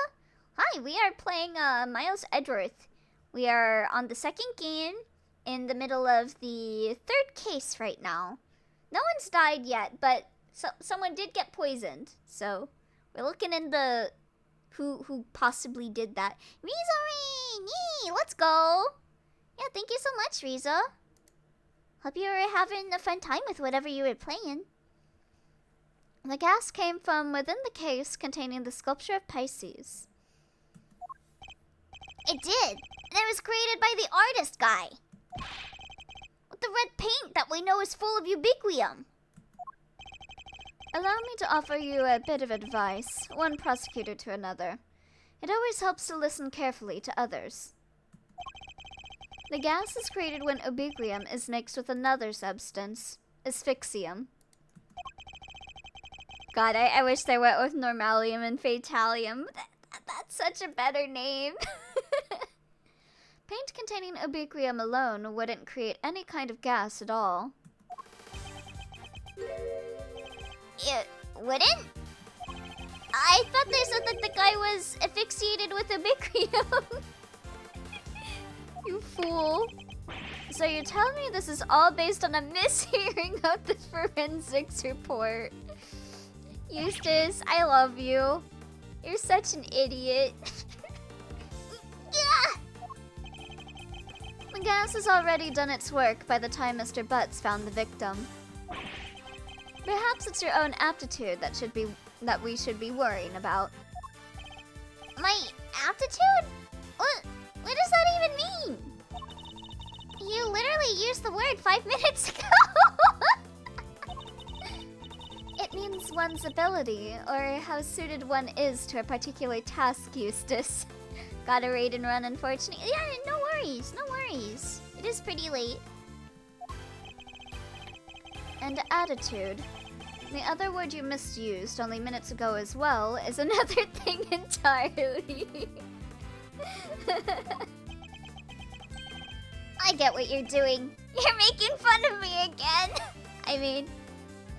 Hi, we are playing Miles Edgeworth. We are on the second game in the middle of the third case right now. No one's died yet, but someone did get poisoned. So we're looking into who possibly did that. Riza raid! Yee! Let's go! Yeah, thank you so much, Riza. Hope you were having a fun time with whatever you were playing. The gas came from within the case containing the sculpture of Pisces. It did, and it was created by the artist guy. With the red paint that we know is full of ubiquium. Allow me to offer you a bit of advice, one prosecutor to another. It always helps to listen carefully to others. The gas is created when ubiquium is mixed with another substance, asphyxium. God, I wish they went with normalium and fatalium. That's such a better name. Paint containing ubiquium alone wouldn't create any kind of gas at all. It wouldn't? I thought they said that the guy was asphyxiated with ubiquium. You fool. So you're telling me this is all based on a mishearing of the forensics report? Eustace, I love you. You're such an idiot. Yeah! The gas has already done its work by the time Mr. Butts found the victim. Perhaps it's your own aptitude that we should be worrying about. My aptitude? What does that even mean? You literally used the word 5 minutes ago. It means one's ability, or how suited one is to a particular task, Eustace. Gotta raid and run, unfortunately. Yeah, no worries, no worries. It is pretty late. And attitude. The other word you misused only minutes ago as well is another thing entirely. I get what you're doing. You're making fun of me again. I mean,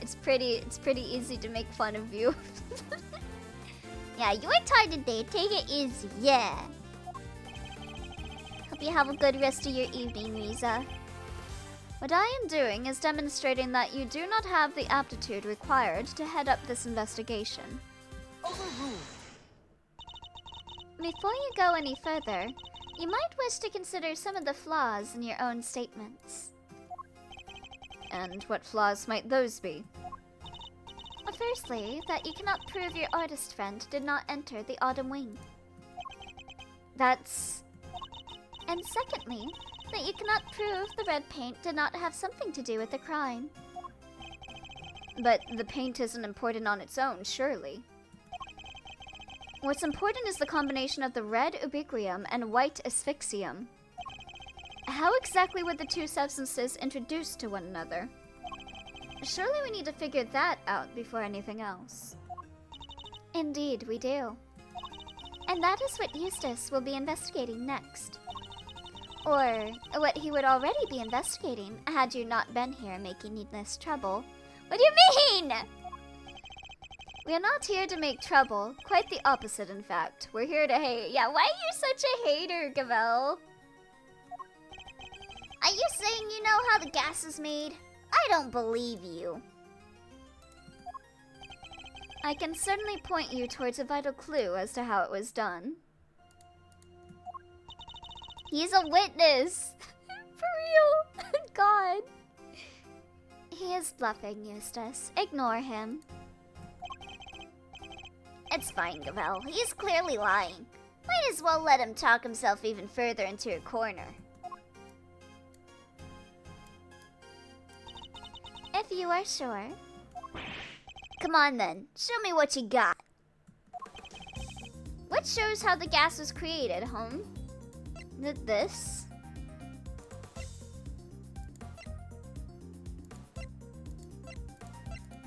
it's pretty easy to make fun of you. Yeah, you worked hard today. Take it easy. Yeah. Hope you have a good rest of your evening, Riza. What I am doing is demonstrating that you do not have the aptitude required to head up this investigation. Overruled. Before you go any further, you might wish to consider some of the flaws in your own statements. And what flaws might those be? Firstly, that you cannot prove your artist friend did not enter the Autumn Wing. That's... And secondly, that you cannot prove the red paint did not have something to do with the crime. But the paint isn't important on its own, surely. What's important is the combination of the red ubiquium and white asphyxium. How exactly were the two substances introduced to one another? Surely we need to figure that out before anything else. Indeed, we do. And that is what Eustace will be investigating next. Or what he would already be investigating had you not been here making needless trouble. What do you mean? We are not here to make trouble. Quite the opposite, in fact. We're here to hate. Yeah, why are you such a hater, Gavel? Are you saying you know how the gas is made? I don't believe you. I can certainly point you towards a vital clue as to how it was done. He's a witness. For real? God. He is bluffing, Eustace. Ignore him. It's fine, Gavel. He's clearly lying. Might as well let him talk himself even further into a corner. If you are sure. Come on then, show me what you got. What shows how the gas was created, This?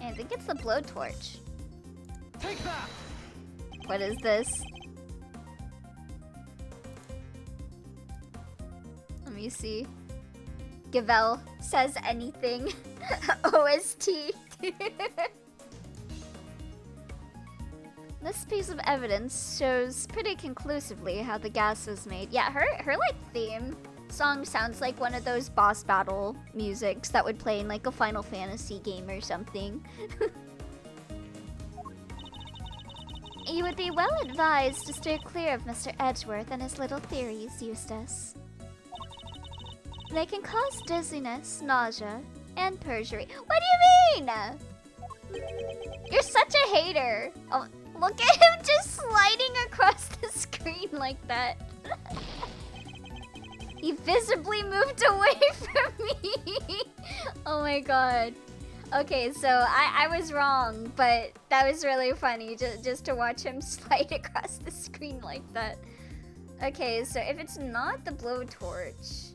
I think it's the blowtorch. Take that! What is this? Let me see. Gavel says anything. OST. This piece of evidence shows pretty conclusively how the gas was made. Yeah, her like theme song sounds like one of those boss battle musics that would play in like a Final Fantasy game or something. You would be well advised to steer clear of Mr. Edgeworth and his little theories, Eustace. They can cause dizziness, nausea, and perjury. What do you mean? You're such a hater. Oh, look at him just sliding across the screen like that. He visibly moved away from me. Oh my god. Okay, so I was wrong, but that was really funny just to watch him slide across the screen like that. Okay, so if it's not the blowtorch,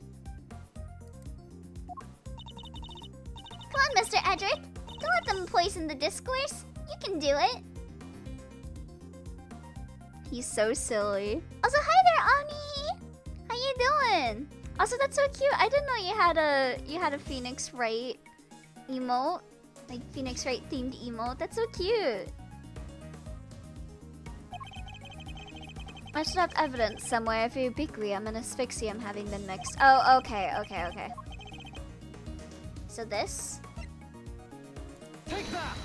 on, Mr. Edgeworth. Don't let them poison the discourse. You can do it. He's so silly. Also, hi there, Ani. How you doing? Also, that's so cute. I didn't know you had a Phoenix Wright emote, like Phoenix Wright themed emote. That's so cute. I should have evidence somewhere of Ubiquium and Asphyxium having been mixed. Oh, okay. So this? Take that!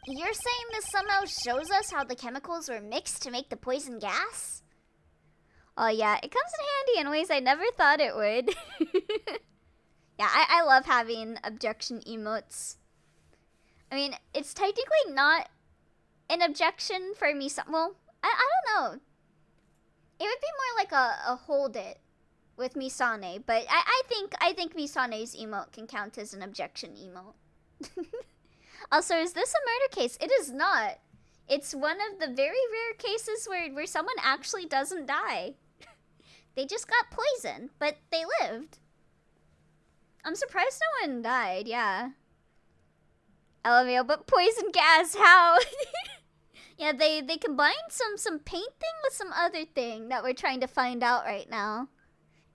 You're saying this somehow shows us how the chemicals were mixed to make the poison gas? Oh yeah, it comes in handy in ways I never thought it would. Yeah, I love having objection emotes. I mean, it's technically not an objection for me. Well, I don't know. It would be more like a hold it with Misane, but I think Misane's emote can count as an objection emote. Also, is this a murder case? It is not. It's one of the very rare cases where someone actually doesn't die. They just got poisoned, but they lived. I'm surprised no one died, yeah. LMAO, but poison gas, how? Yeah, they combined some paint thing with some other thing that we're trying to find out right now.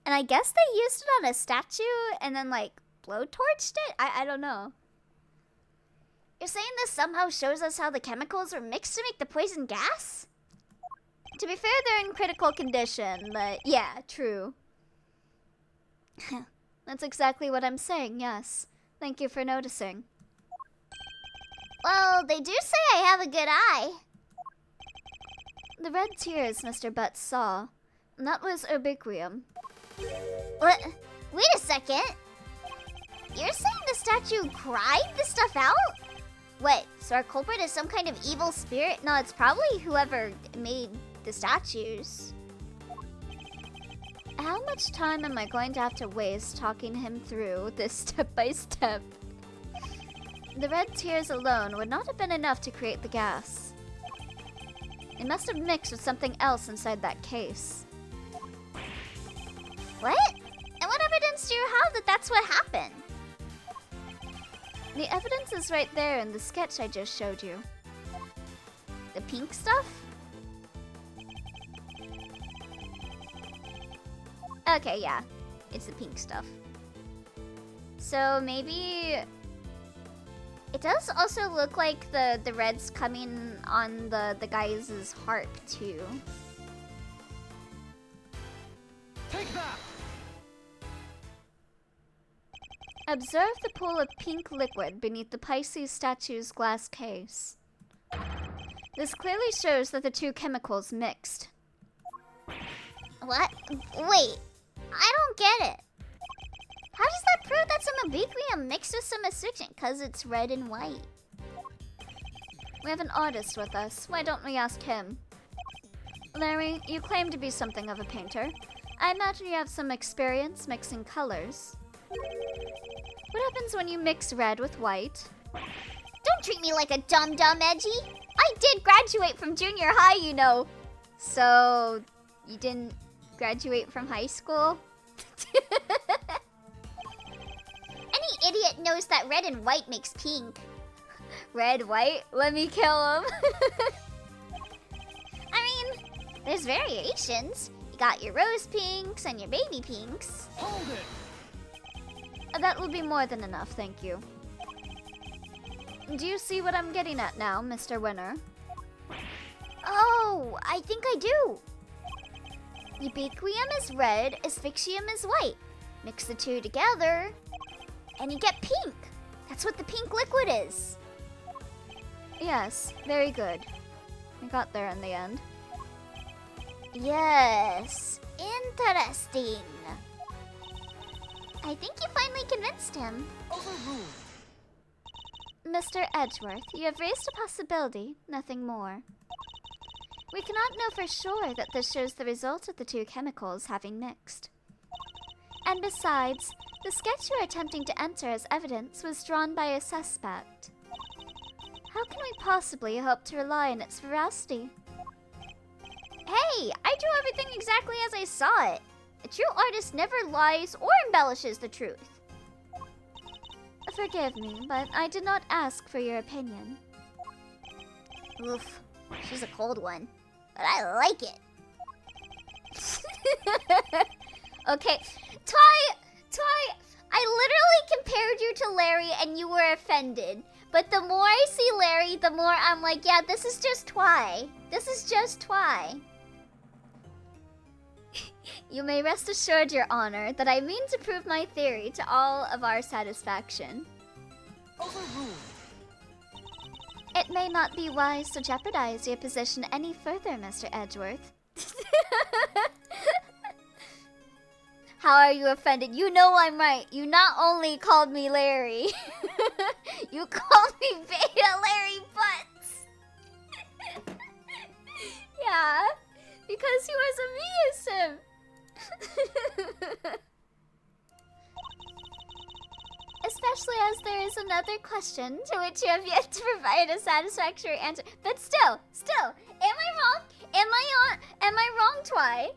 And I guess they used it on a statue and then, like, blowtorched it? I don't know. You're saying this somehow shows us how the chemicals were mixed to make the poison gas? To be fair, they're in critical condition, but yeah, true. That's exactly what I'm saying, yes. Thank you for noticing. Well, they do say I have a good eye. The red tears Mr. Butts saw. That was Ubiquium. What? Wait a second. You're saying the statue cried the stuff out? What, so our culprit is some kind of evil spirit? No, it's probably whoever made the statues. How much time am I going to have to waste talking him through this step by step? The red tears alone would not have been enough to create the gas. It must have mixed with something else inside that case. What? And what evidence do you have that that's what happened? The evidence is right there in the sketch I just showed you. The pink stuff? Okay, yeah. It's the pink stuff. So maybe... It does also look like the red's coming on the guy's heart, too. Take that! Observe the pool of pink liquid beneath the Pisces statue's glass case. This clearly shows that the two chemicals mixed. What? Wait, I don't get it. How does that prove that some Ubiquium mixed with some asphyxium? Because it's red and white. We have an artist with us. Why don't we ask him? Larry, you claim to be something of a painter. I imagine you have some experience mixing colors. What happens when you mix red with white? Don't treat me like a dum-dum, Edgy. I did graduate from junior high, you know. So, you didn't graduate from high school? Any idiot knows that red and white makes pink. Red, white? Let me kill him. I mean, there's variations. You got your rose pinks and your baby pinks. Hold it! That will be more than enough, thank you. Do you see what I'm getting at now, Mr. Winner? Oh, I think I do. Ubiquium is red, asphyxium is white. Mix the two together, and you get pink. That's what the pink liquid is. Yes, very good. We got there in the end. Yes, interesting. I think you finally convinced him. Overruled. Mr. Edgeworth, you have raised a possibility, nothing more. We cannot know for sure that this shows the result of the two chemicals having mixed. And besides, the sketch you are attempting to enter as evidence was drawn by a suspect. How can we possibly hope to rely on its veracity? Hey, I drew everything exactly as I saw it. A true artist never lies or embellishes the truth. Forgive me, but I did not ask for your opinion. Oof, she's a cold one. But I like it. Okay, Twy, I literally compared you to Larry and you were offended. But the more I see Larry, the more I'm like, yeah, this is just Twy. This is just Twy. You may rest assured, Your Honor, that I mean to prove my theory to all of our satisfaction. Overruled. It may not be wise to jeopardize your position any further, Mr. Edgeworth. How are you offended? You know I'm right. You not only called me Larry, you called me Beta Larry Butts. Yeah, because he was a me Especially as there is another question to which you have yet to provide a satisfactory answer. But still, am I wrong? Am I wrong, Twy?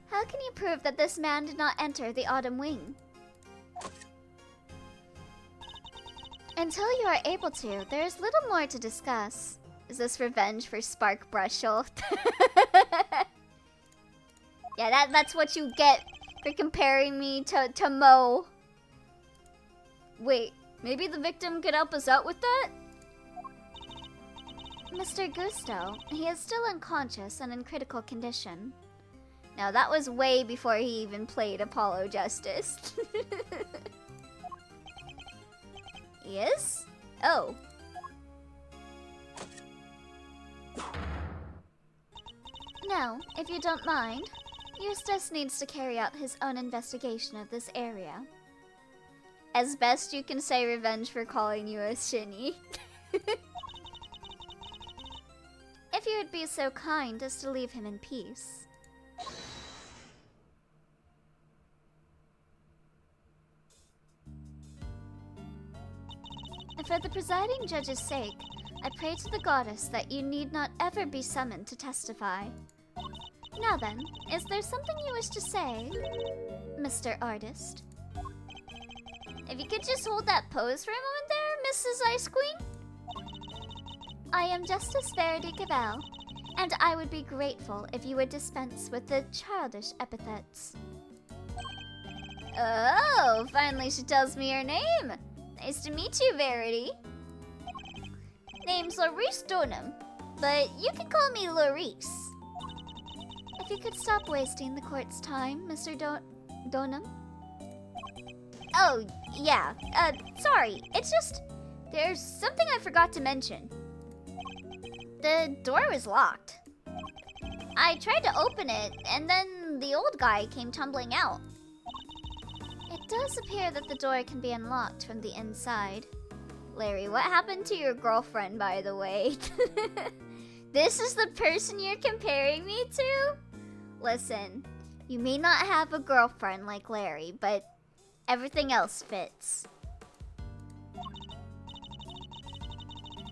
How can you prove that this man did not enter the Autumn Wing? Until you are able to, there is little more to discuss. Is this revenge for Spark Brushel? Yeah, that's what you get for comparing me to Mo. Wait, maybe the victim could help us out with that? Mr. Gusto, he is still unconscious and in critical condition. Now that was way before he even played Apollo Justice. He is? Oh. Now, if you don't mind, Eustace needs to carry out his own investigation of this area. As best you can say revenge for calling you a shinny. If you would be so kind as to leave him in peace. And for the presiding judge's sake, I pray to the goddess that you need not ever be summoned to testify. Now then, is there something you wish to say, Mr. Artist? If you could just hold that pose for a moment there, Mrs. Ice Queen? I am Justice Verity Cavell, and I would be grateful if you would dispense with the childish epithets. Oh, finally she tells me her name. Nice to meet you, Verity. Name's Laurice Donham, but you can call me Laurice. If you could stop wasting the court's time, Mr. Donham. Oh, yeah. Sorry. It's just... there's something I forgot to mention. The door was locked. I tried to open it, and then the old guy came tumbling out. It does appear that the door can be unlocked from the inside. Larry, what happened to your girlfriend, by the way? This is the person you're comparing me to? Listen, you may not have a girlfriend like Larry, but everything else fits.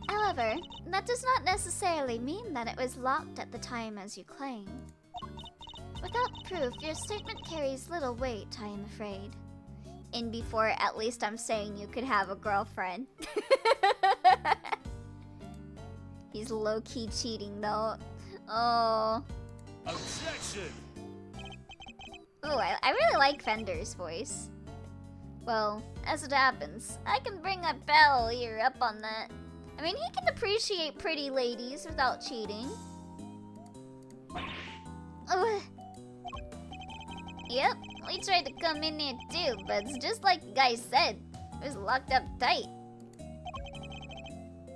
However, that does not necessarily mean that it was locked at the time as you claim. Without proof, your statement carries little weight, I am afraid. In before, at least I'm saying you could have a girlfriend. He's low-key cheating, though. Oh. Objection! Ooh, I really like Fender's voice. Well, as it happens, I can bring a Belle here up on that. I mean, he can appreciate pretty ladies without cheating. Yep, we tried to come in here too, but it's just like the guy said. It was locked up tight.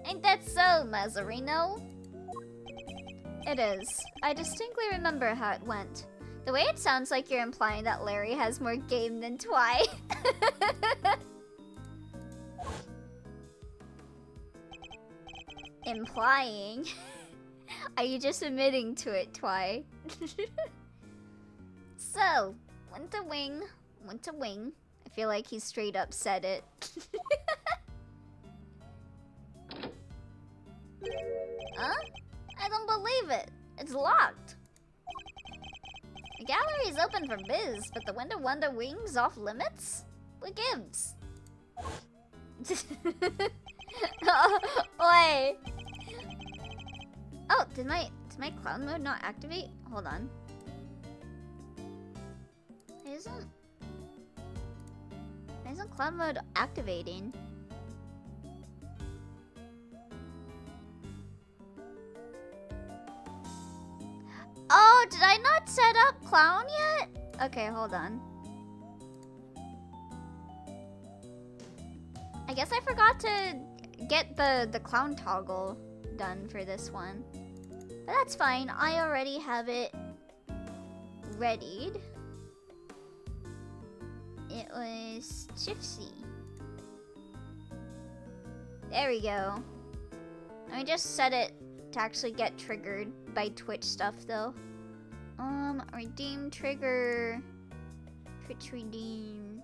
Ain't that so, Mazzarino? It is. I distinctly remember how it went. The way it sounds like you're implying that Larry has more game than Twy. Implying? Are you just admitting to it, Twy? So, went to wing. I feel like he straight up said it. Huh? I don't believe it. It's locked. The gallery is open for biz, but the window wonder wings off limits? What gives? Oi! Oh, did my clown mode not activate? Hold on. Isn't clown mode activating? Oh, did I not set up clown yet? Okay, hold on. I guess I forgot to get the clown toggle done for this one. But that's fine. I already have it readied. It was Gypsy. There we go. Let me just set it to actually get triggered by Twitch stuff though. Redeem trigger. Twitch redeem.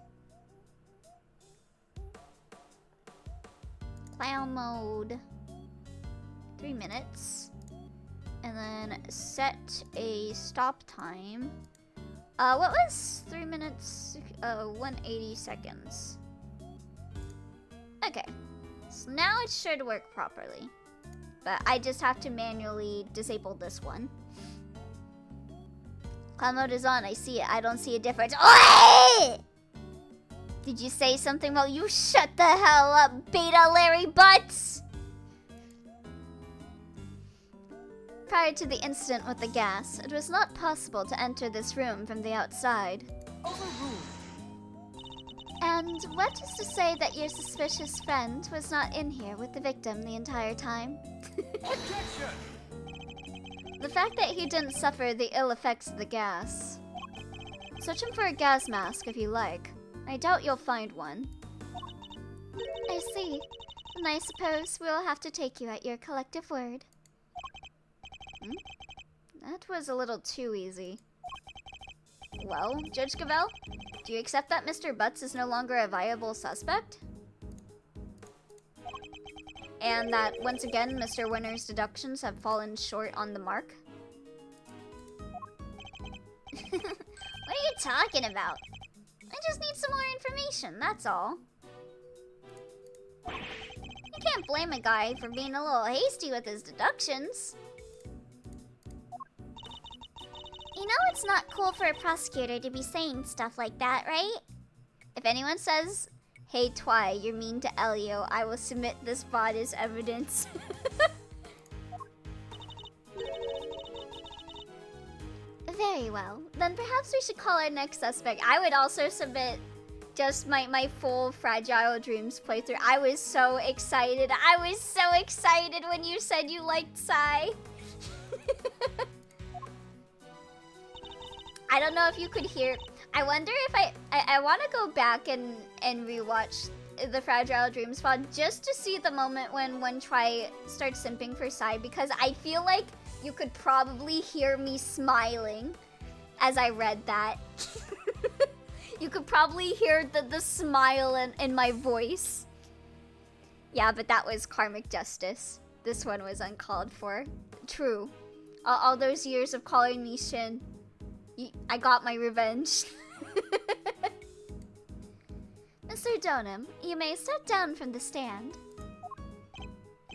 Clown mode. 3 minutes. And then set a stop time. What was 3 minutes? 180 seconds. Okay. So now it should work properly. But I just have to manually disable this one. Clown mode is on. I see it. I don't see a difference. Oi! Did you say something? Well, you shut the hell up, Beta Larry Butts! Prior to the incident with the gas, it was not possible to enter this room from the outside. Overruled. And what is to say that your suspicious friend was not in here with the victim the entire time? Objection! The fact that he didn't suffer the ill effects of the gas. Search him for a gas mask if you like. I doubt you'll find one. I see. And I suppose we'll have to take you at your collective word. That was a little too easy. Well, Judge Cavell, do you accept that Mr. Butts is no longer a viable suspect? And that, once again, Mr. Winner's deductions have fallen short on the mark? What are you talking about? I just need some more information, that's all. You can't blame a guy for being a little hasty with his deductions. You know it's not cool for a prosecutor to be saying stuff like that, right? If anyone says, "Hey Twy, you're mean to Elio," I will submit this bot as evidence. Very well. Then perhaps we should call our next suspect. I would also submit just my full Fragile Dreams playthrough. I was so excited. I was so excited when you said you liked Psy. I don't know if you could hear. I wonder if I want to go back and rewatch the Fragile Dreams pod just to see the moment when Try starts simping for Psy, because I feel like you could probably hear me smiling as I read that. You could probably hear the smile in my voice. Yeah, but that was karmic justice. This one was uncalled for. True. All those years of calling me Shin. I got my revenge. Mr. Donham, you may step down from the stand.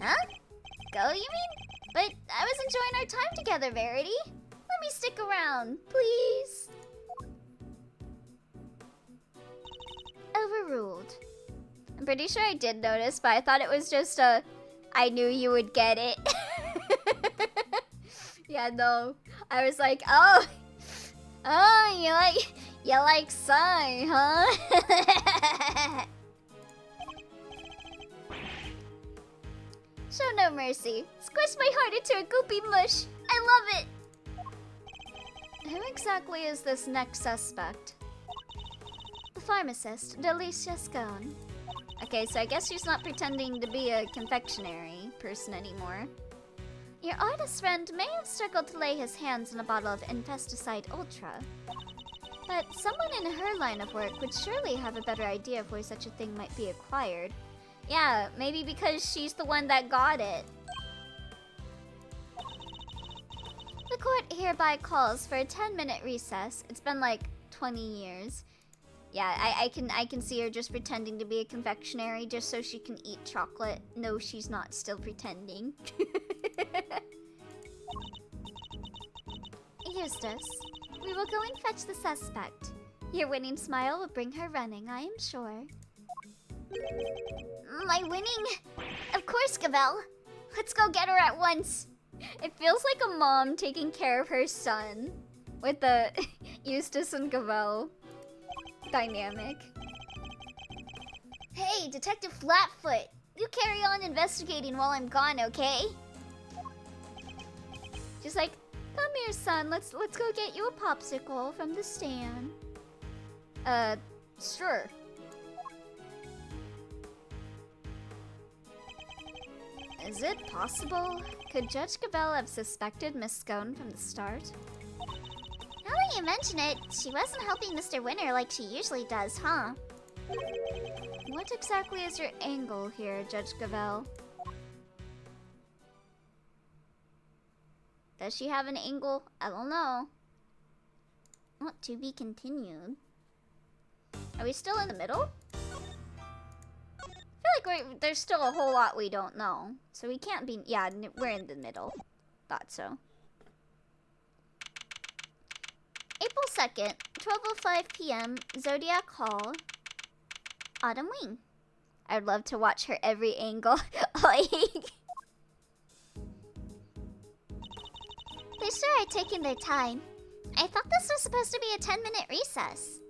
Huh? Go, you mean? But I was enjoying our time together, Verity. Let me stick around, please. Overruled. I'm pretty sure I did notice, but I thought it was just I knew you would get it. Yeah, no. I was like, oh, you like Psy, huh? Show no mercy. Squish my heart into a goopy mush. I love it. Who exactly is this next suspect? The pharmacist, Delicia Scone. Okay, so I guess she's not pretending to be a confectionery person anymore. Your artist friend may have struggled to lay his hands on a bottle of Infesticide Ultra. But someone in her line of work would surely have a better idea of where such a thing might be acquired. Yeah, maybe because she's the one that got it. The court hereby calls for a 10-minute recess. It's been like 20 years. Yeah, I can see her just pretending to be a confectionery just so she can eat chocolate. No, she's not still pretending. Eustace, we will go and fetch the suspect. Your winning smile will bring her running, I am sure. My winning? Of course, Gavel. Let's go get her at once. It feels like a mom taking care of her son with the Eustace and Gavel dynamic. Hey, Detective Flatfoot. You carry on investigating while I'm gone, okay? Just like, come here, son. Let's go get you a popsicle from the stand. Sure. Is it possible? Could Judge Gavel have suspected Miss Scone from the start? Now that you mention it, she wasn't helping Mr. Winter like she usually does, huh? What exactly is your angle here, Judge Gavel? Does she have an angle? I don't know. Not to be continued. Are we still in the middle? I feel like there's still a whole lot we don't know. So we can't be... Yeah, we're in the middle. Thought so. April 2nd, 12:05 p.m., Zodiac Hall, Autumn Wing. I'd love to watch her every angle. Like... They sure are taking their time. I thought this was supposed to be a 10-minute recess.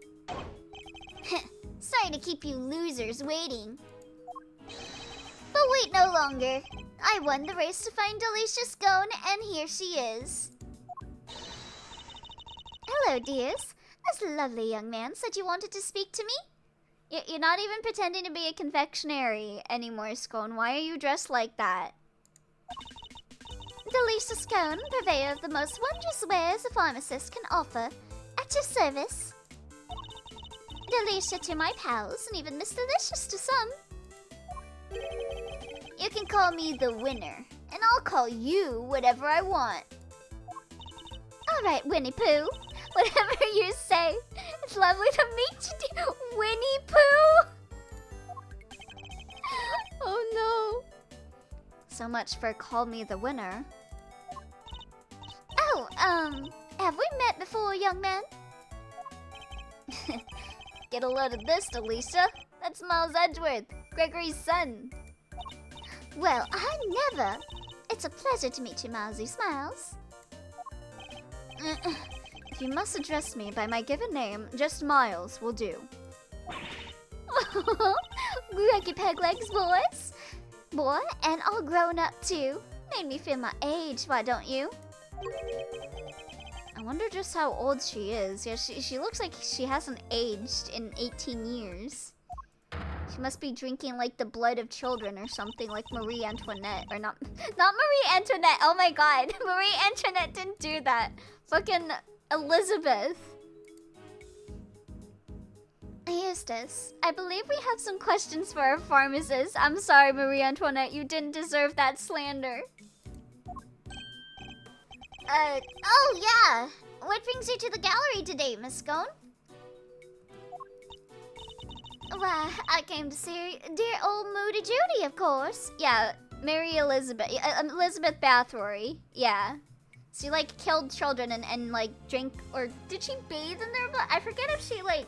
Sorry to keep you losers waiting. But wait no longer. I won the race to find Alicia Scone, and here she is. Hello, dears. This lovely young man said you wanted to speak to me? You're not even pretending to be a confectionery anymore, Scone. Why are you dressed like that? Alicia Scone, purveyor of the most wondrous wares a pharmacist can offer. At your service. Delicia to my pals, and even Miss Delicious to some. You can call me the winner, and I'll call you whatever I want. Alright, Winnie Pooh. Whatever you say. It's lovely to meet you, dear Winnie Pooh! Oh no. So much for call me the winner. Oh, have we met before, young man? Get a load of this, Alicia. That's Miles Edgeworth, Gregory's son. Well, I never. It's a pleasure to meet you, Milesy Smiles. If you must address me by my given name, just Miles will do. Greggy Peglegs boys. Boy, and all grown up too. Made me feel my age, why don't you? I wonder just how old she is. Yeah, she looks like she hasn't aged in 18 years. She must be drinking like the blood of children or something, like Marie Antoinette. Or not Marie Antoinette. Oh my god. Marie Antoinette didn't do that. Fucking Elizabeth. Eustace, I believe we have some questions for our pharmacist. I'm sorry, Marie Antoinette. You didn't deserve that slander. Oh yeah. What brings you to the gallery today, Miss Scone? Why, I came to see dear old Moody Judy, of course. Yeah, Mary Elizabeth. Elizabeth Bathory. Yeah. She, like, killed children and like, drank... Or did she bathe in their blood? I forget if she, like,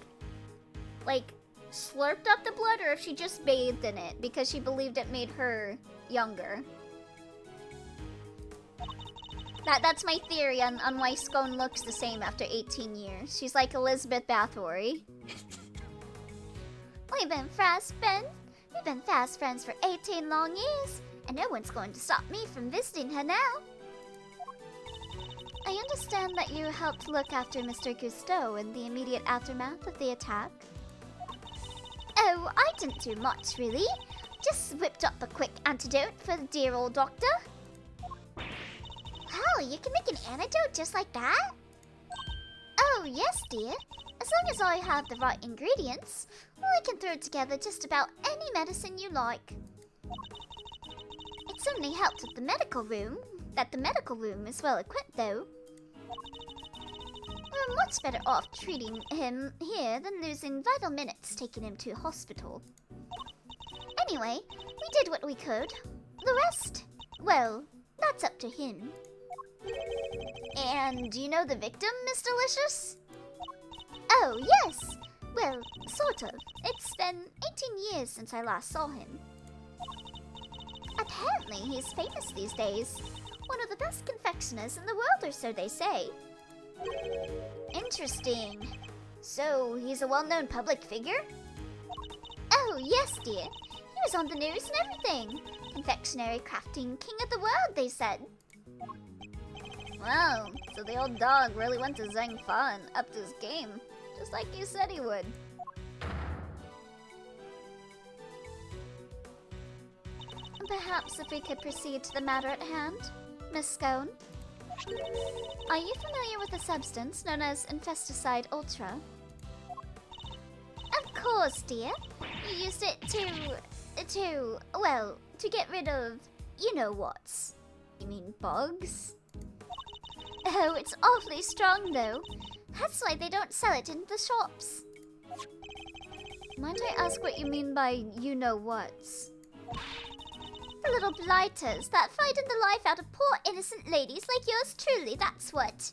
slurped up the blood or if she just bathed in it because she believed it made her younger. That's my theory on why Scone looks the same after 18 years. She's like Elizabeth Bathory. We've been fast friends. We've been fast friends for 18 long years, and no one's going to stop me from visiting her now. I understand that you helped look after Mr. Cousteau in the immediate aftermath of the attack. Oh, I didn't do much, really. Just whipped up a quick antidote for the dear old doctor. Oh, you can make an antidote just like that? Oh, yes, dear. As long as I have the right ingredients, I can throw together just about any medicine you like. It certainly helps with the medical room. That the medical room is well equipped, though. We're much better off treating him here than losing vital minutes taking him to hospital. Anyway, we did what we could. The rest, well, that's up to him. And do you know the victim, Miss Delicious? Oh, yes. Well, sort of. It's been 18 years since I last saw him. Apparently, he's famous these days. One of the best confectioners in the world, or so they say. Interesting. So, he's a well-known public figure? Oh, yes, dear. He was on the news and everything. Confectionery crafting king of the world, they said. Wow, so the old dog really went to Zhang and upped his game, just like you said he would. Perhaps if we could proceed to the matter at hand, Miss Scone. Are you familiar with a substance known as Infesticide Ultra? Of course, dear. You used it to get rid of you-know-whats. You mean bugs? Oh, it's awfully strong, though. That's why they don't sell it in the shops. Might I ask what you mean by you-know-whats? The little blighters that frighten the life out of poor innocent ladies like yours truly, that's what.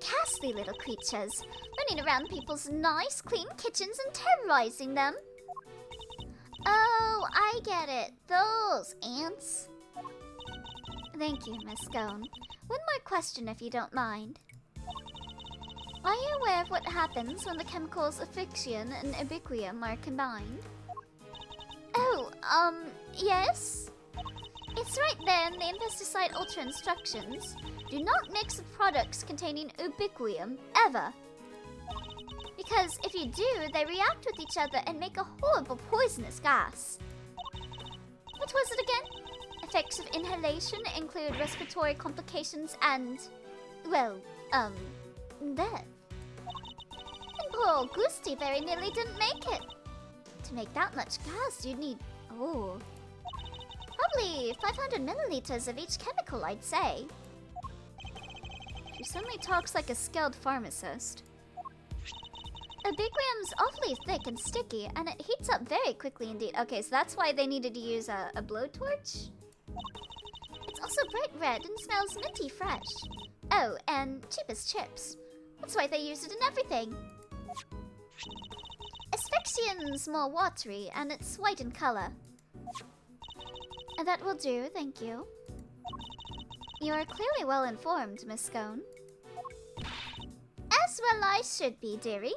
Ghastly little creatures, running around people's nice, clean kitchens and terrorizing them. Oh, I get it. Those ants. Thank you, Miss Scone. One more question, if you don't mind. Are you aware of what happens when the chemicals Asphyxian and Ubiquium are combined? Oh, yes? It's right there in the Infesticide Ultra instructions. Do not mix with products containing Ubiquium, ever. Because if you do, they react with each other and make a horrible poisonous gas. What was it again? Effects of inhalation include respiratory complications and, well, death. And poor Augusti very nearly didn't make it. To make that much gas, you'd need, probably 500 milliliters of each chemical, I'd say. She suddenly talks like a skilled pharmacist. Ubiquium's awfully thick and sticky, and it heats up very quickly indeed. Okay, so that's why they needed to use a blowtorch? It's also bright red and smells minty fresh. Oh, and cheap as chips. That's why they use it in everything. Asphyxian's more watery, and it's white in color. And that will do, thank you. You are clearly well informed, Miss Scone. As well I should be, dearie.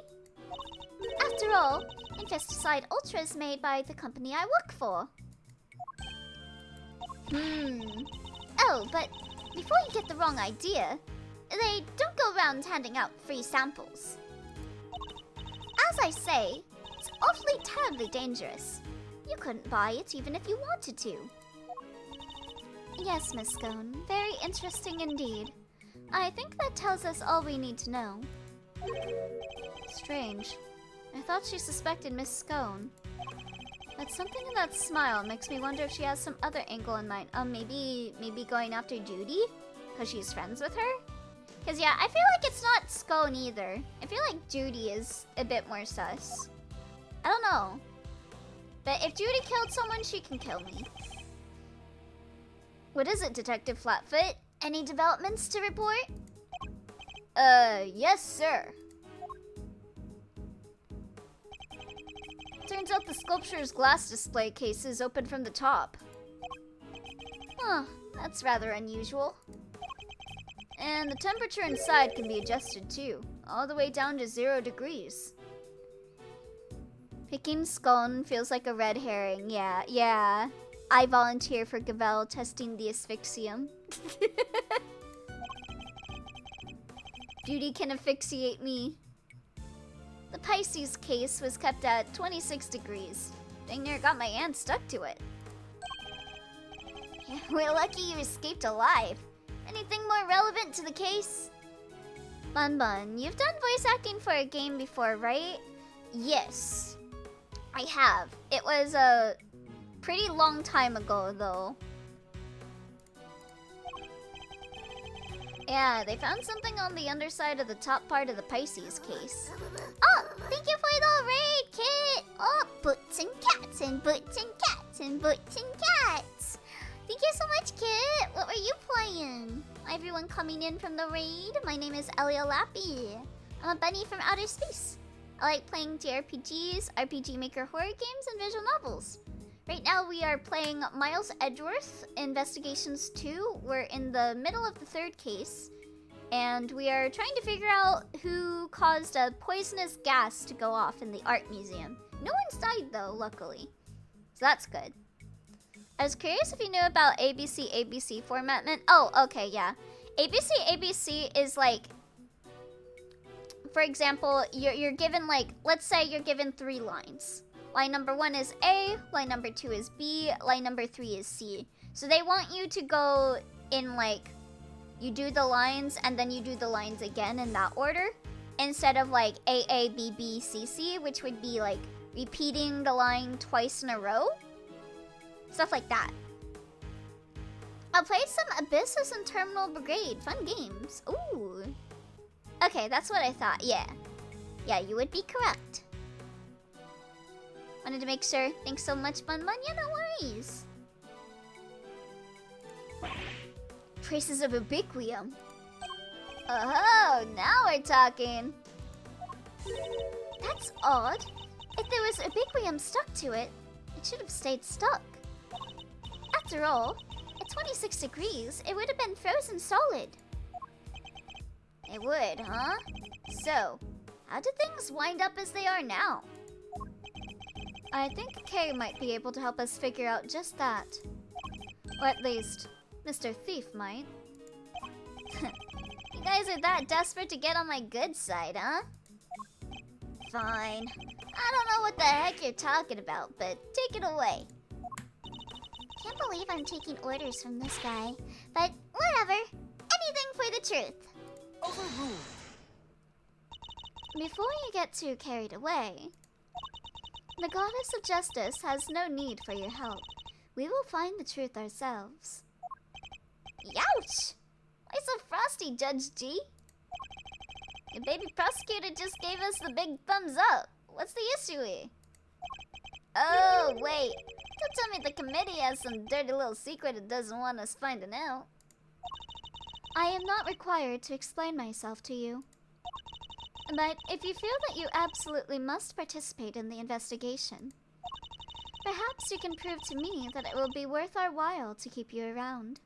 After all, Infesticide Ultra is made by the company I work for. Oh, but before you get the wrong idea, they don't go around handing out free samples. As I say, it's awfully terribly dangerous. You couldn't buy it even if you wanted to. Yes, Miss Scone, very interesting indeed. I think that tells us all we need to know. Strange. I thought she suspected Miss Scone. But something in that smile makes me wonder if she has some other angle in mind. Maybe going after Judy? Because she's friends with her? Because yeah, I feel like it's not Scone either. I feel like Judy is a bit more sus. I don't know. But if Judy killed someone, she can kill me. What is it, Detective Flatfoot? Any developments to report? Yes, sir. Turns out the sculpture's glass display case is open from the top. Huh, that's rather unusual. And the temperature inside can be adjusted too, all the way down to 0 degrees. Picking Scone feels like a red herring. Yeah. I volunteer for Gavel testing the asphyxium. Judy can asphyxiate me. The Pisces case was kept at 26 degrees. Dang near got my aunt stuck to it. Yeah, we're lucky you escaped alive. Anything more relevant to the case? Bun, you've done voice acting for a game before, right? Yes, I have. It was a pretty long time ago, though. Yeah, they found something on the underside of the top part of the Pisces case. Oh, thank you for the raid, Kit! Oh, boots and cats and boots and cats and boots and cats! Thank you so much, Kit! What were you playing? Hi, everyone coming in from the raid. My name is Elia Lappy. I'm a bunny from outer space. I like playing JRPGs, RPG Maker horror games, and visual novels. Right now we are playing Miles Edgeworth Investigations 2. We're in the middle of the third case. And we are trying to figure out who caused a poisonous gas to go off in the art museum. No one's died though, luckily. So that's good. I was curious if you knew about ABC format meant. Oh, okay, yeah. ABC is like, for example, you're given like, let's say you're given 3 lines. Line number 1 is A, line number 2 is B, line number 3 is C. So they want you to go in like, you do the lines and then you do the lines again in that order. Instead of like A, B, B, C, C, which would be like repeating the line twice in a row. Stuff like that. I'll play some Abyssus and Terminal Brigade. Fun games. Ooh. Okay, that's what I thought. Yeah. Yeah, you would be correct. Wanted to make sure. Thanks so much, Bun Bun. Yeah, no worries. Traces of ubiquium. Oh, now we're talking. That's odd. If there was ubiquium stuck to it, it should have stayed stuck. After all, at 26 degrees, it would have been frozen solid. It would, huh? So, how did things wind up as they are now? I think Kay might be able to help us figure out just that. Or at least, Mr. Thief might. You guys are that desperate to get on my good side, huh? Fine. I don't know what the heck you're talking about, but take it away. Can't believe I'm taking orders from this guy, but whatever. Anything for the truth. Overruled. Before you get too carried away, the goddess of justice has no need for your help. We will find the truth ourselves. Youch! Why so frosty, Judge G? Your baby prosecutor just gave us the big thumbs up. What's the issue here? Oh, wait. Don't tell me the committee has some dirty little secret it doesn't want us finding out. I am not required to explain myself to you. But if you feel that you absolutely must participate in the investigation, perhaps you can prove to me that it will be worth our while to keep you around.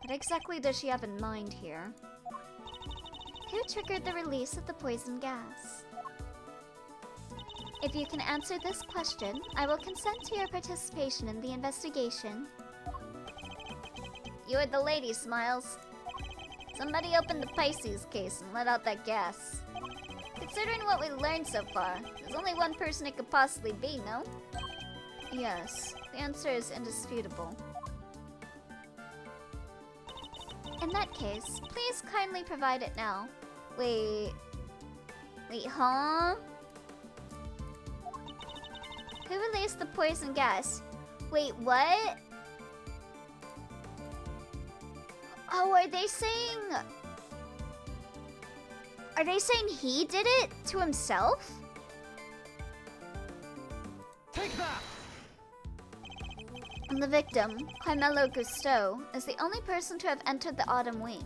What exactly does she have in mind here? Who triggered the release of the poison gas? If you can answer this question, I will consent to your participation in the investigation. You heard the lady, Smiles. Somebody opened the Pisces case and let out that gas. Considering what we learned so far, there's only one person it could possibly be, no? Yes, the answer is indisputable. In that case, please kindly provide it now. Wait, huh? Who released the poison gas? Wait, what? Oh, are they saying he did it to himself? Take that! And the victim, Carmelo Gusteau, is the only person to have entered the Autumn Wing.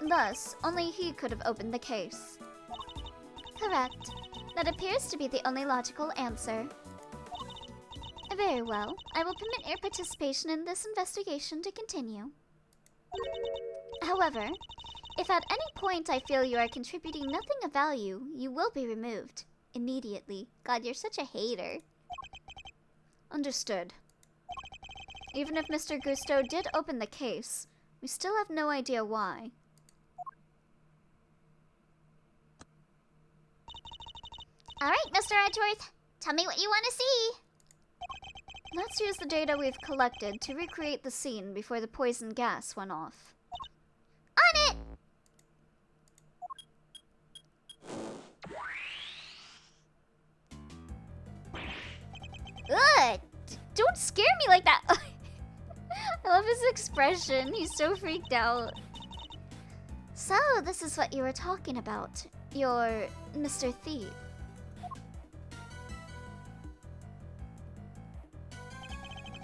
Thus, only he could have opened the case. Correct. That appears to be the only logical answer. Very well. I will permit your participation in this investigation to continue. However, if at any point I feel you are contributing nothing of value, you will be removed. Immediately. God, you're such a hater. Understood. Even if Mr. Gusteau did open the case, we still have no idea why. Alright, Mr. Edgeworth. Tell me what you want to see. Let's use the data we've collected to recreate the scene before the poison gas went off. On it! Ugh! Don't scare me like that! I love his expression. He's so freaked out. So, this is what you were talking about. You're Mr. Thief.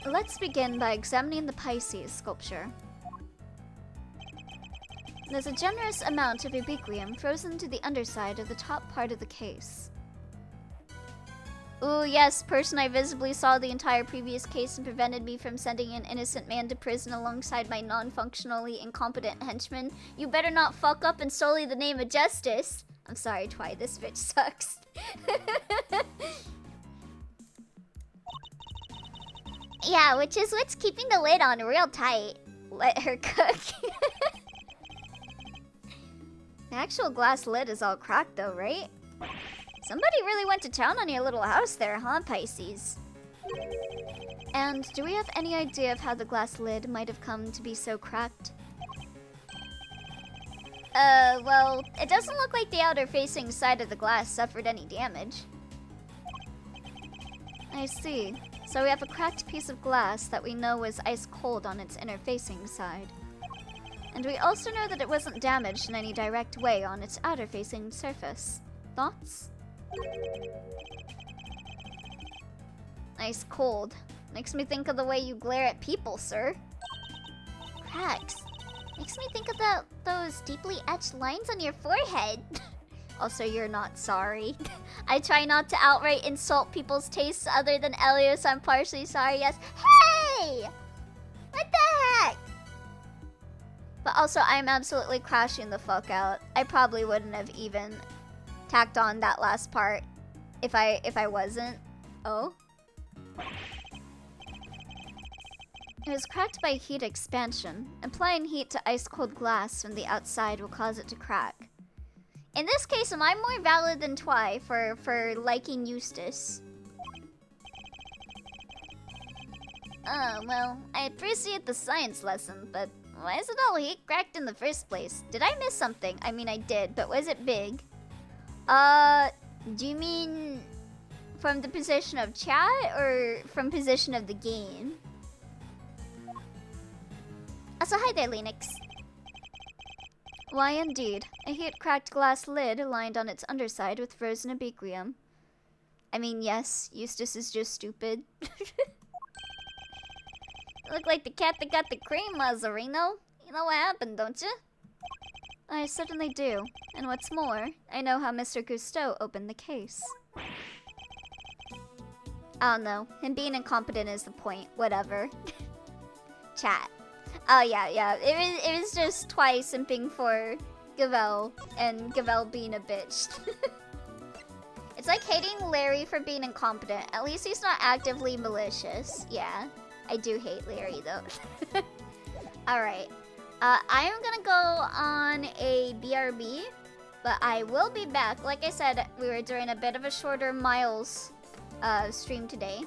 Let's begin by examining the Pisces sculpture. There's a generous amount of ubiquium frozen to the underside of the top part of the case. Ooh, yes, person I visibly saw the entire previous case and prevented me from sending an innocent man to prison alongside my non-functionally incompetent henchman. You better not fuck up and sully the name of justice. I'm sorry, Twy, this bitch sucks. Yeah, which is what's keeping the lid on real tight. Let her cook. The actual glass lid is all cracked though, right? Somebody really went to town on your little house there, huh, Pisces? And do we have any idea of how the glass lid might have come to be so cracked? Well, it doesn't look like the outer facing side of the glass suffered any damage. I see. So we have a cracked piece of glass that we know was ice cold on its inner facing side. And we also know that it wasn't damaged in any direct way on its outer facing surface. Thoughts? Ice cold. Makes me think of the way you glare at people, sir. Cracks. Makes me think about those deeply etched lines on your forehead. Also, you're not sorry. I try not to outright insult people's tastes other than Elios. I'm partially sorry, yes. Hey! What the heck? But also, I'm absolutely crashing the fuck out. I probably wouldn't have even tacked on that last part if I wasn't. Oh? It was cracked by heat expansion. Applying heat to ice-cold glass from the outside will cause it to crack. In this case, am I more valid than Twy for liking Eustace? Oh, well, I appreciate the science lesson, but why is it all heat cracked in the first place? Did I miss something? I mean, I did, but was it big? Do you mean from the position of chat or from position of the game? Also, hi there, Linux. Why, indeed. A heat-cracked glass lid lined on its underside with frozen ubiquium. I mean, yes, Eustace is just stupid. Look like the cat that got the cream, Mazzarino. You know what happened, don't you? I certainly do. And what's more, I know how Mr. Cousteau opened the case. I don't know. Him being incompetent is the point. Whatever. Chat. Oh yeah. It was just Twy simping for Gavel and Gavel being a bitch. It's like hating Larry for being incompetent. At least he's not actively malicious. Yeah, I do hate Larry though. Alright. I am gonna go on a BRB, but I will be back. Like I said, we were doing a bit of a shorter Miles stream today.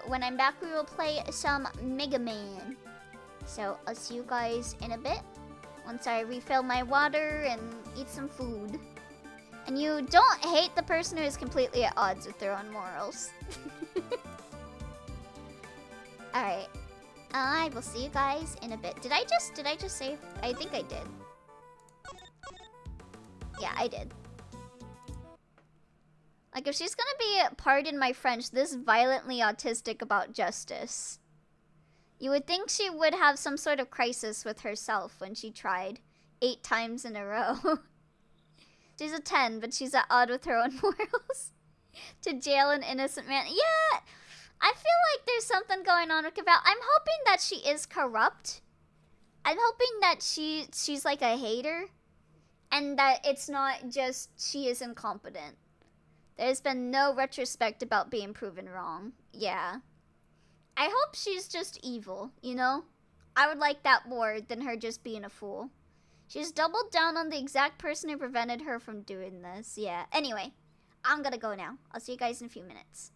When I'm back, we will play some Mega Man. So I'll see you guys in a bit once I refill my water and eat some food. And you don't hate the person who is completely at odds with their own morals. Alright. I will see you guys in a bit. Did I just save? I think I did. Yeah, I did. Like, if she's gonna be, pardon my French, this violently autistic about justice, you would think she would have some sort of crisis with herself when she tried 8 times in a row. She's a 10, but she's at odds with her own morals. To jail an innocent man. Yeah, I feel like there's something going on with Cavell. I'm hoping that she is corrupt. I'm hoping that she's like a hater. And that it's not just she is incompetent. There's been no retrospect about being proven wrong. Yeah. I hope she's just evil, you know? I would like that more than her just being a fool. She's doubled down on the exact person who prevented her from doing this. Yeah. Anyway, I'm gonna go now. I'll see you guys in a few minutes.